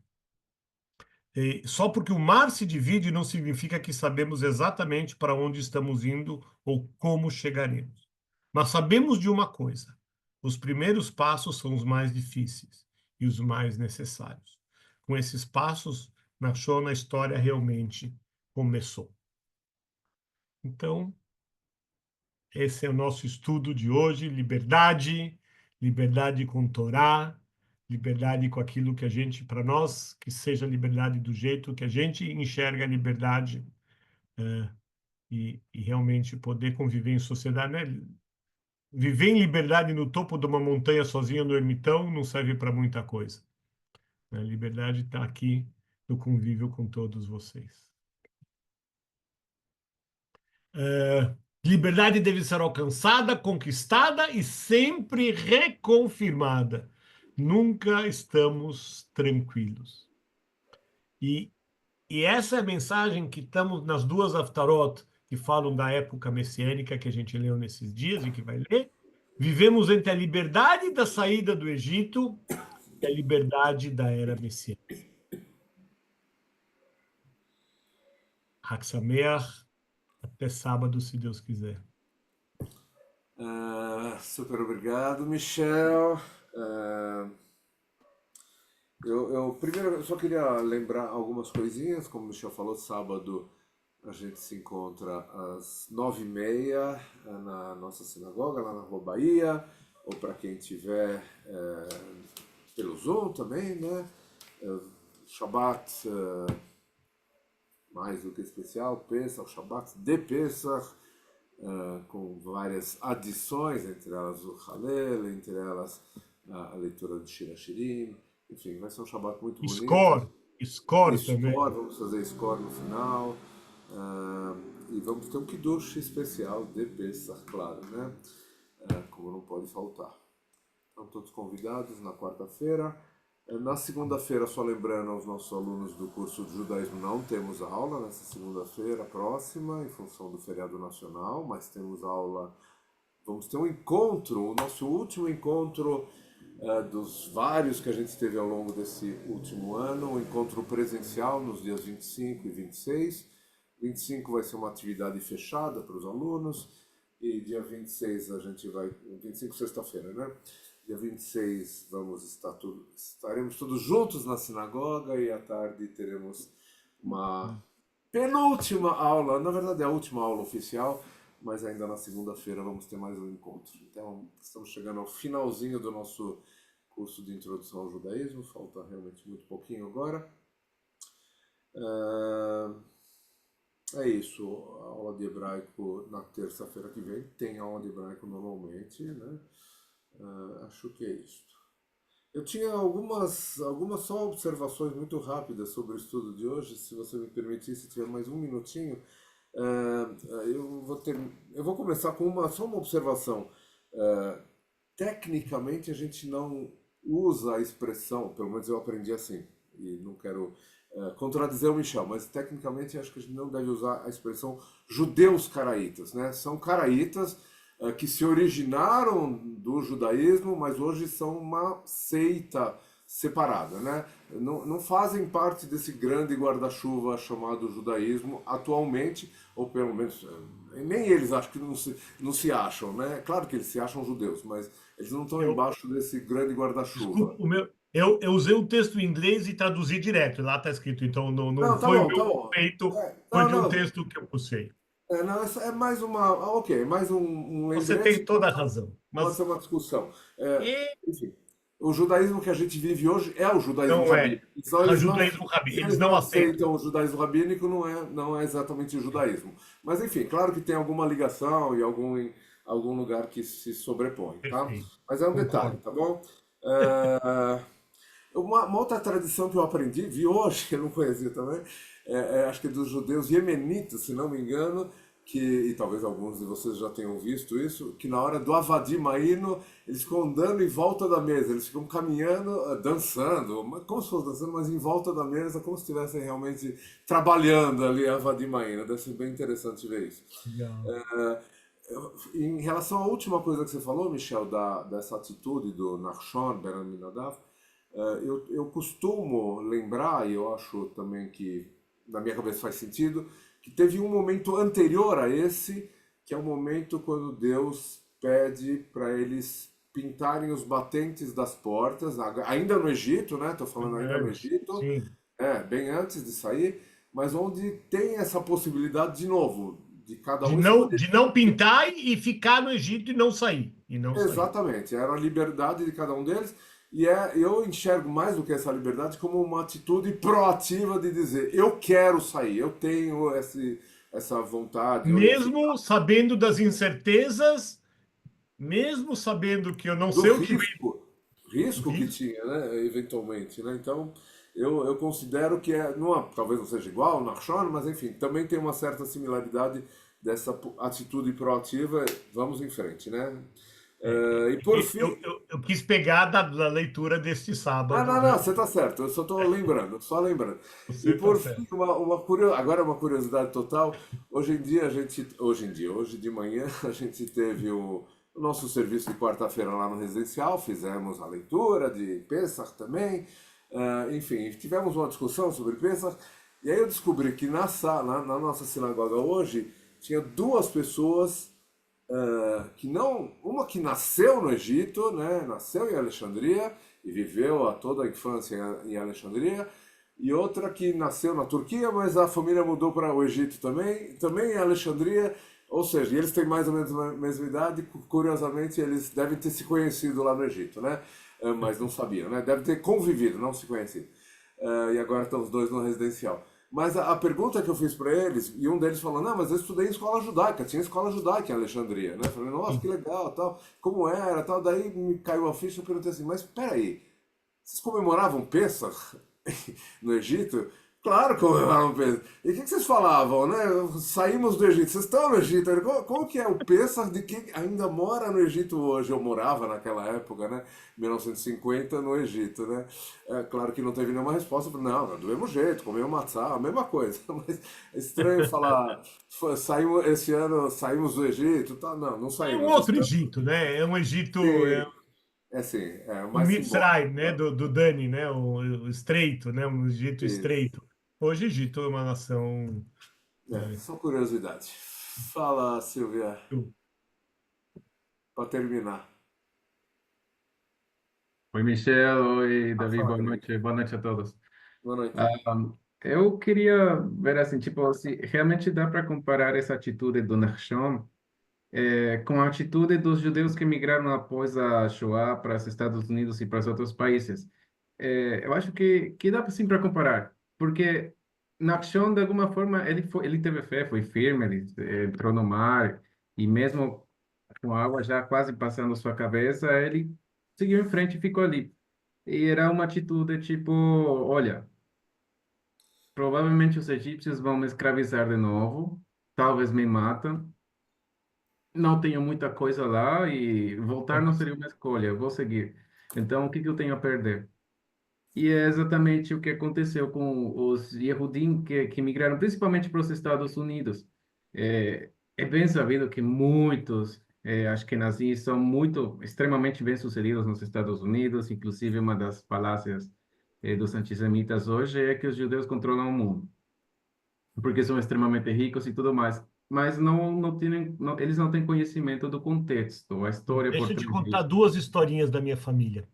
E só porque o mar se divide não significa que sabemos exatamente para onde estamos indo ou como chegaremos. Mas sabemos de uma coisa: os primeiros passos são os mais difíceis e os mais necessários. Com esses passos, Nachshon, a história realmente começou. Então, esse é o nosso estudo de hoje: liberdade, liberdade com Torá, liberdade com aquilo que a gente, para nós, que seja liberdade do jeito que a gente enxerga a liberdade, e realmente poder conviver em sociedade, né? Viver em liberdade no topo de uma montanha sozinha no ermitão não serve para muita coisa. A liberdade está aqui no convívio com todos vocês. Liberdade deve ser alcançada, conquistada e sempre reconfirmada. Nunca estamos tranquilos. E essa é a mensagem que estamos nas duas Haftarot, que falam da época messiânica que a gente leu nesses dias e que vai ler. Vivemos entre a liberdade da saída do Egito e a liberdade da era messiânica. Hag Sameach, até sábado, se Deus quiser. Super obrigado, Michel. Primeiro eu só queria lembrar algumas coisinhas. Como o Michel falou, sábado a gente se encontra às 9h30 na nossa sinagoga, lá na Rua Bahia, ou para quem tiver pelo Zoom também, né? Shabbat mais do que especial, Pesach, Shabbat de Pesach, com várias adições, entre elas o Halel, entre elas a leitura do Shir Hashirim. Enfim, vai ser um Shabbat muito bonito. Score também. Vamos fazer score no final. E vamos ter um Kiddush especial de Pesach, claro, né? Como não pode faltar. Estão todos convidados na quarta-feira. Na segunda-feira, só lembrando aos nossos alunos do curso de judaísmo, não temos aula nessa segunda-feira próxima, em função do feriado nacional, mas temos aula, vamos ter um encontro, o nosso último encontro dos vários que a gente teve ao longo desse último ano, um encontro presencial nos dias 25 e 26. 25 vai ser uma atividade fechada para os alunos, E dia 26 a gente vai, 25 sexta-feira, né? Dia 26 estaremos todos juntos na sinagoga e à tarde teremos uma penúltima aula, na verdade é a última aula oficial, mas ainda na segunda-feira vamos ter mais um encontro. Então, estamos chegando ao finalzinho do nosso curso de introdução ao judaísmo, falta realmente muito pouquinho agora. É isso, a aula de hebraico na terça-feira que vem, tem aula de hebraico normalmente, né? Acho que é isso. Eu tinha algumas só observações muito rápidas sobre o estudo de hoje, se você me permitir, se tiver mais um minutinho. Eu vou começar com só uma observação. Tecnicamente, a gente não usa a expressão, pelo menos eu aprendi assim, e não quero contradizer o Michel, mas tecnicamente acho que a gente não deve usar a expressão judeus caraítas, né? São caraítas que se originaram do judaísmo, mas hoje são uma seita separada, né? Não fazem parte desse grande guarda-chuva chamado judaísmo atualmente, ou pelo menos nem eles acho que não se acham, né? Claro que eles se acham judeus, mas eles não estão embaixo desse grande guarda-chuva. Desculpa, eu usei um texto em inglês e traduzi direto, lá está escrito, então não Não, tá foi o bom, meu tá bom. feito, foi Não, de um não, texto que eu puxei. não, essa é mais ok, mais um Você lembrete, tem toda a razão, pode mas ser uma discussão. e Enfim, o judaísmo que a gente vive hoje é o judaísmo não é rabínico. Então eles não, judaísmo rabínico, se eles eles não não aceitam. aceitam o judaísmo rabínico, não é exatamente o judaísmo. Mas enfim, claro que tem alguma ligação e algum lugar que se sobrepõe, tá? Perfeito, Mas é um detalhe, concordo. tá bom? Uma outra tradição que eu aprendi, vi hoje, que eu não conhecia também, acho que é dos judeus iemenitas, se não me engano, e talvez alguns de vocês já tenham visto isso, que na hora do Avadim Maíno, eles ficam andando em volta da mesa, eles ficam caminhando, dançando, como se fosse dançando, mas em volta da mesa, como se estivessem realmente trabalhando ali Avadim Maíno. Deve ser bem interessante ver isso. Legal. Em relação à última coisa que você falou, Michel, dessa atitude do Nachshon Ben Aminadab, eu costumo lembrar, e eu acho também que na minha cabeça faz sentido, que teve um momento anterior a esse, que é o momento quando Deus pede para eles pintarem os batentes das portas, ainda no Egito, né? Estou falando ainda no Egito, Sim. bem antes de sair, mas onde tem essa possibilidade de novo, de cada um De não pintar e ficar no Egito e não sair. E não sair. Exatamente, era a liberdade de cada um deles, e eu enxergo mais do que essa liberdade como uma atitude proativa de dizer, eu quero sair, eu tenho essa vontade, ou esse Mesmo sabendo das incertezas, mesmo sabendo que eu não do sei o que vem risco que disso, tinha, né, eventualmente, né? Então, eu considero que talvez não seja igual ao Nachshon, mas enfim, também tem uma certa similaridade dessa atitude proativa, vamos em frente, né? E por fim, eu quis pegar da leitura deste sábado, não, né? você está certo, eu só estou lembrando, só lembrando. E Você está por fim, certo. agora uma curiosidade total. Hoje de manhã, a gente teve o nosso serviço de quarta-feira lá no residencial, fizemos a leitura de Pesach também. Enfim, tivemos uma discussão sobre Pesach, e aí eu descobri que na nossa sinagoga hoje, tinha duas pessoas uma que nasceu no Egito, né, nasceu em Alexandria e viveu toda a infância em Alexandria, e outra que nasceu na Turquia, mas a família mudou para o Egito também em Alexandria, ou seja, eles têm mais ou menos a mesma idade, curiosamente eles devem ter se conhecido lá no Egito, né, mas não sabiam, né, devem ter convivido, não se conhecido. E agora estão os dois no residencial. Mas a pergunta que eu fiz para eles, e um deles falou, não, mas eu estudei em escola judaica, tinha escola judaica em Alexandria, né? Eu falei, nossa, que legal, tal, como era, tal. Daí me caiu a ficha e eu perguntei assim, mas peraí, vocês comemoravam Pêssar no Egito? Claro que comemoravam Pêssar. E o que vocês falavam, né? Saímos do Egito, vocês estão no Egito. Como que é o Pêssar de quem ainda mora no Egito hoje? Eu morava naquela época, né? 1950 no Egito, né? Claro que não teve nenhuma resposta. Não, do mesmo jeito, comeu matzá, a mesma coisa. Mas é estranho falar, esse ano saímos do Egito, tá? Não É um saímos. outro Egito, né? É um Egito, Assim, é o mais simbólico. Mitzrayim, né? Do Dani, né? O estreito, né? Um Egito Isso. estreito. Hoje, Egito é uma nação. Só curiosidade. Fala, Silvia. para terminar. Oi, Michel. Oi, Davi. Fala, Boa David. noite. Boa noite a todos. Boa noite. Eu queria ver assim, tipo, se realmente dá para comparar essa atitude do Nachshon com a atitude dos judeus que migraram após a Shoah para os Estados Unidos e para os outros países. Eu acho que dá sim para comparar, porque Nachshon, de alguma forma, ele teve fé, foi firme, ele entrou no mar e mesmo com a água já quase passando sua cabeça, ele seguiu em frente e ficou ali. E era uma atitude tipo, olha, provavelmente os egípcios vão me escravizar de novo, talvez me matam, não tenho muita coisa lá e voltar não seria uma escolha, eu vou seguir. Então, o que que eu tenho a perder? E é exatamente o que aconteceu com os Yehudim que migraram principalmente para os Estados Unidos. É bem sabido que muitos Ashkenazis são extremamente bem-sucedidos nos Estados Unidos. Inclusive, uma das falácias dos antissemitas hoje é que os judeus controlam o mundo, porque são extremamente ricos e tudo mais. Mas eles não têm conhecimento do contexto, a história Deixa por eu te trás contar disso. duas historinhas da minha família.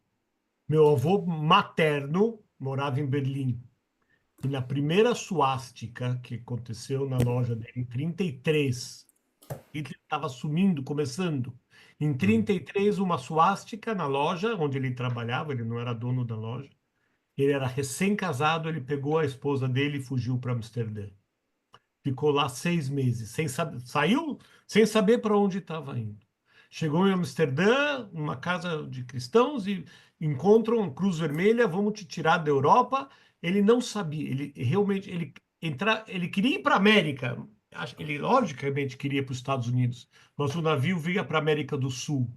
Meu avô materno morava em Berlim. E na primeira suástica que aconteceu na loja dele, em 33, Hitler estava sumindo, começando. Em 33, uma suástica na loja onde ele trabalhava, ele não era dono da loja. Ele era recém-casado, ele pegou a esposa dele e fugiu para Amsterdã. Ficou lá 6 meses, saiu sem saber para onde estava indo. Chegou em Amsterdã, numa casa de cristãos, e encontram a Cruz Vermelha, vamos te tirar da Europa. Ele não sabia, ele realmente ele queria ir para a América. Ele logicamente queria ir para os Estados Unidos, mas o navio vinha para a América do Sul.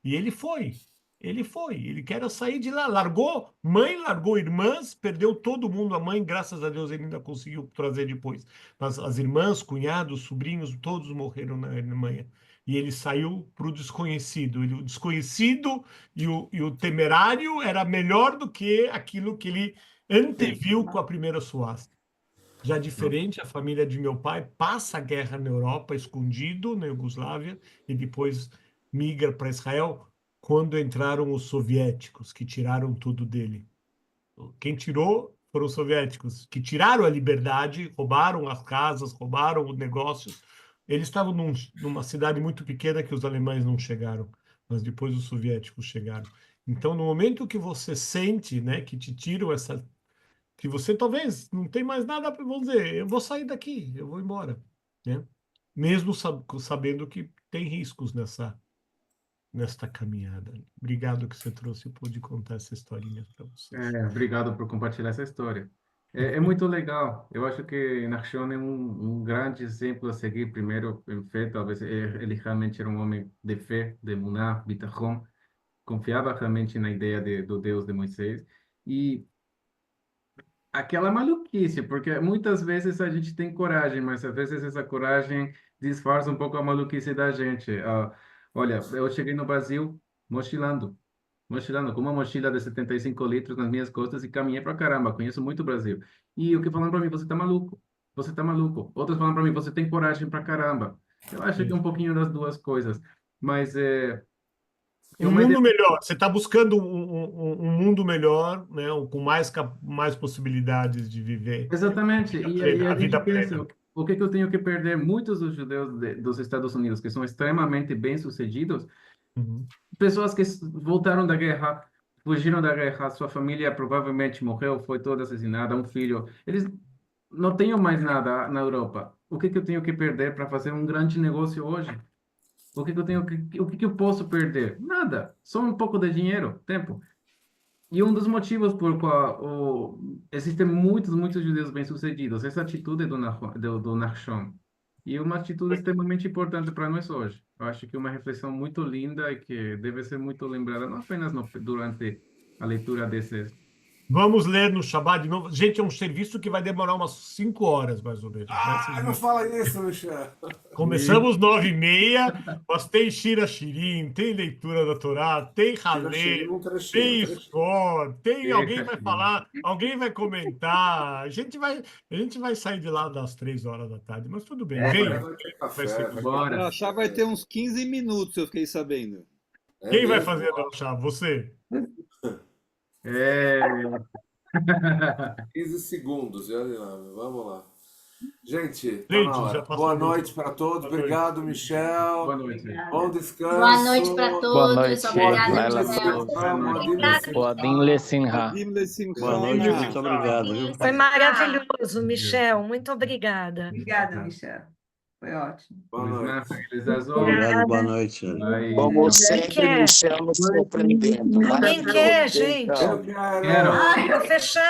E ele foi. Ele quer sair de lá. Largou mãe, largou irmãs, perdeu todo mundo. A mãe, graças a Deus, ele ainda conseguiu trazer depois. Mas as irmãs, cunhados, sobrinhos, todos morreram na Alemanha. E ele saiu para o desconhecido. O desconhecido e o temerário era melhor do que aquilo que ele anteviu com a primeira suástica. Já diferente, a família de meu pai passa a guerra na Europa, escondido na Iugoslávia, e depois migra para Israel quando entraram os soviéticos, que tiraram tudo dele. Quem tirou foram os soviéticos, que tiraram a liberdade, roubaram as casas, roubaram os negócios. Eles estavam numa cidade muito pequena que os alemães não chegaram, mas depois os soviéticos chegaram. Então, no momento que você sente, né, que te tiram que você talvez não tem mais nada para dizer, eu vou sair daqui, eu vou embora, né? Mesmo sabendo que tem riscos nesta caminhada. Obrigado que você trouxe, eu pude contar essa historinha para vocês. Obrigado por compartilhar essa história. É muito legal. Eu acho que Nachshon é um grande exemplo a seguir. Primeiro, em fé, talvez ele realmente era um homem de fé, de emuná, bitachon, confiava realmente na ideia do Deus de Moisés. E aquela maluquice, porque muitas vezes a gente tem coragem, mas às vezes essa coragem disfarça um pouco a maluquice da gente. Olha, eu cheguei no Brasil mochilando com uma mochila de 75 litros nas minhas costas e caminhei pra caramba, conheço muito o Brasil. E o que falam para mim, você tá maluco, você tá maluco. Outros falam para mim, você tem coragem pra caramba. Eu acho que é um pouquinho das duas coisas, mas Um mundo melhor. Você está buscando um mundo melhor, né? Com mais possibilidades de viver Exatamente. E a a gente vida pensa, plena. o que que eu tenho que perder? Muitos dos judeus dos Estados Unidos, que são extremamente bem-sucedidos, Uhum. pessoas que voltaram da guerra, fugiram da guerra, sua família provavelmente morreu, foi toda assassinada, um filho. Eles não têm mais nada na Europa. O que que eu tenho que perder para fazer um grande negócio hoje? O que que eu posso perder? Nada. Só um pouco de dinheiro, tempo. E um dos motivos por qual existem muitos judeus bem-sucedidos, essa atitude do Nachshon. E uma atitude extremamente importante para nós hoje. Eu acho que é uma reflexão muito linda e que deve ser muito lembrada, não apenas durante a leitura desses. Vamos ler no Shabbat de novo. Gente, é um serviço que vai demorar umas 5 horas, mais ou menos. Né? Não fala isso, Michel. Começamos 9h30, mas tem Shira Shirim, tem leitura da Torá, tem Halel, tem Score, tem alguém vai falar, alguém vai comentar. A gente vai sair de lá das 3 horas da tarde, mas tudo bem. Venha. Vai ser Vai ter uns 15 minutos, eu fiquei sabendo. É Quem vai mesmo? fazer a drachá? Você. É, 15 segundos, e olha lá, vamos lá. Gente, tá na Gente, já hora. passou Boa do noite tempo. para todos. Boa noite. Obrigado, boa Michel. noite. Bom Obrigada. descanso. Boa noite para Boa todos. noite. Obrigada, Laila Michel. Boa noite. Oadim Lessimha. Adim Lesimcha. Boa noite, Obrigado. muito obrigado, viu? Foi maravilhoso, Michel. Muito obrigada. Obrigada, Michel. Foi ótimo. Boa noite. Obrigado, boa noite. Vai. Como Quem sempre, quer? Michel nos surpreendendo. Quem quer, gente? Eu quero. Quero. Vou fechar.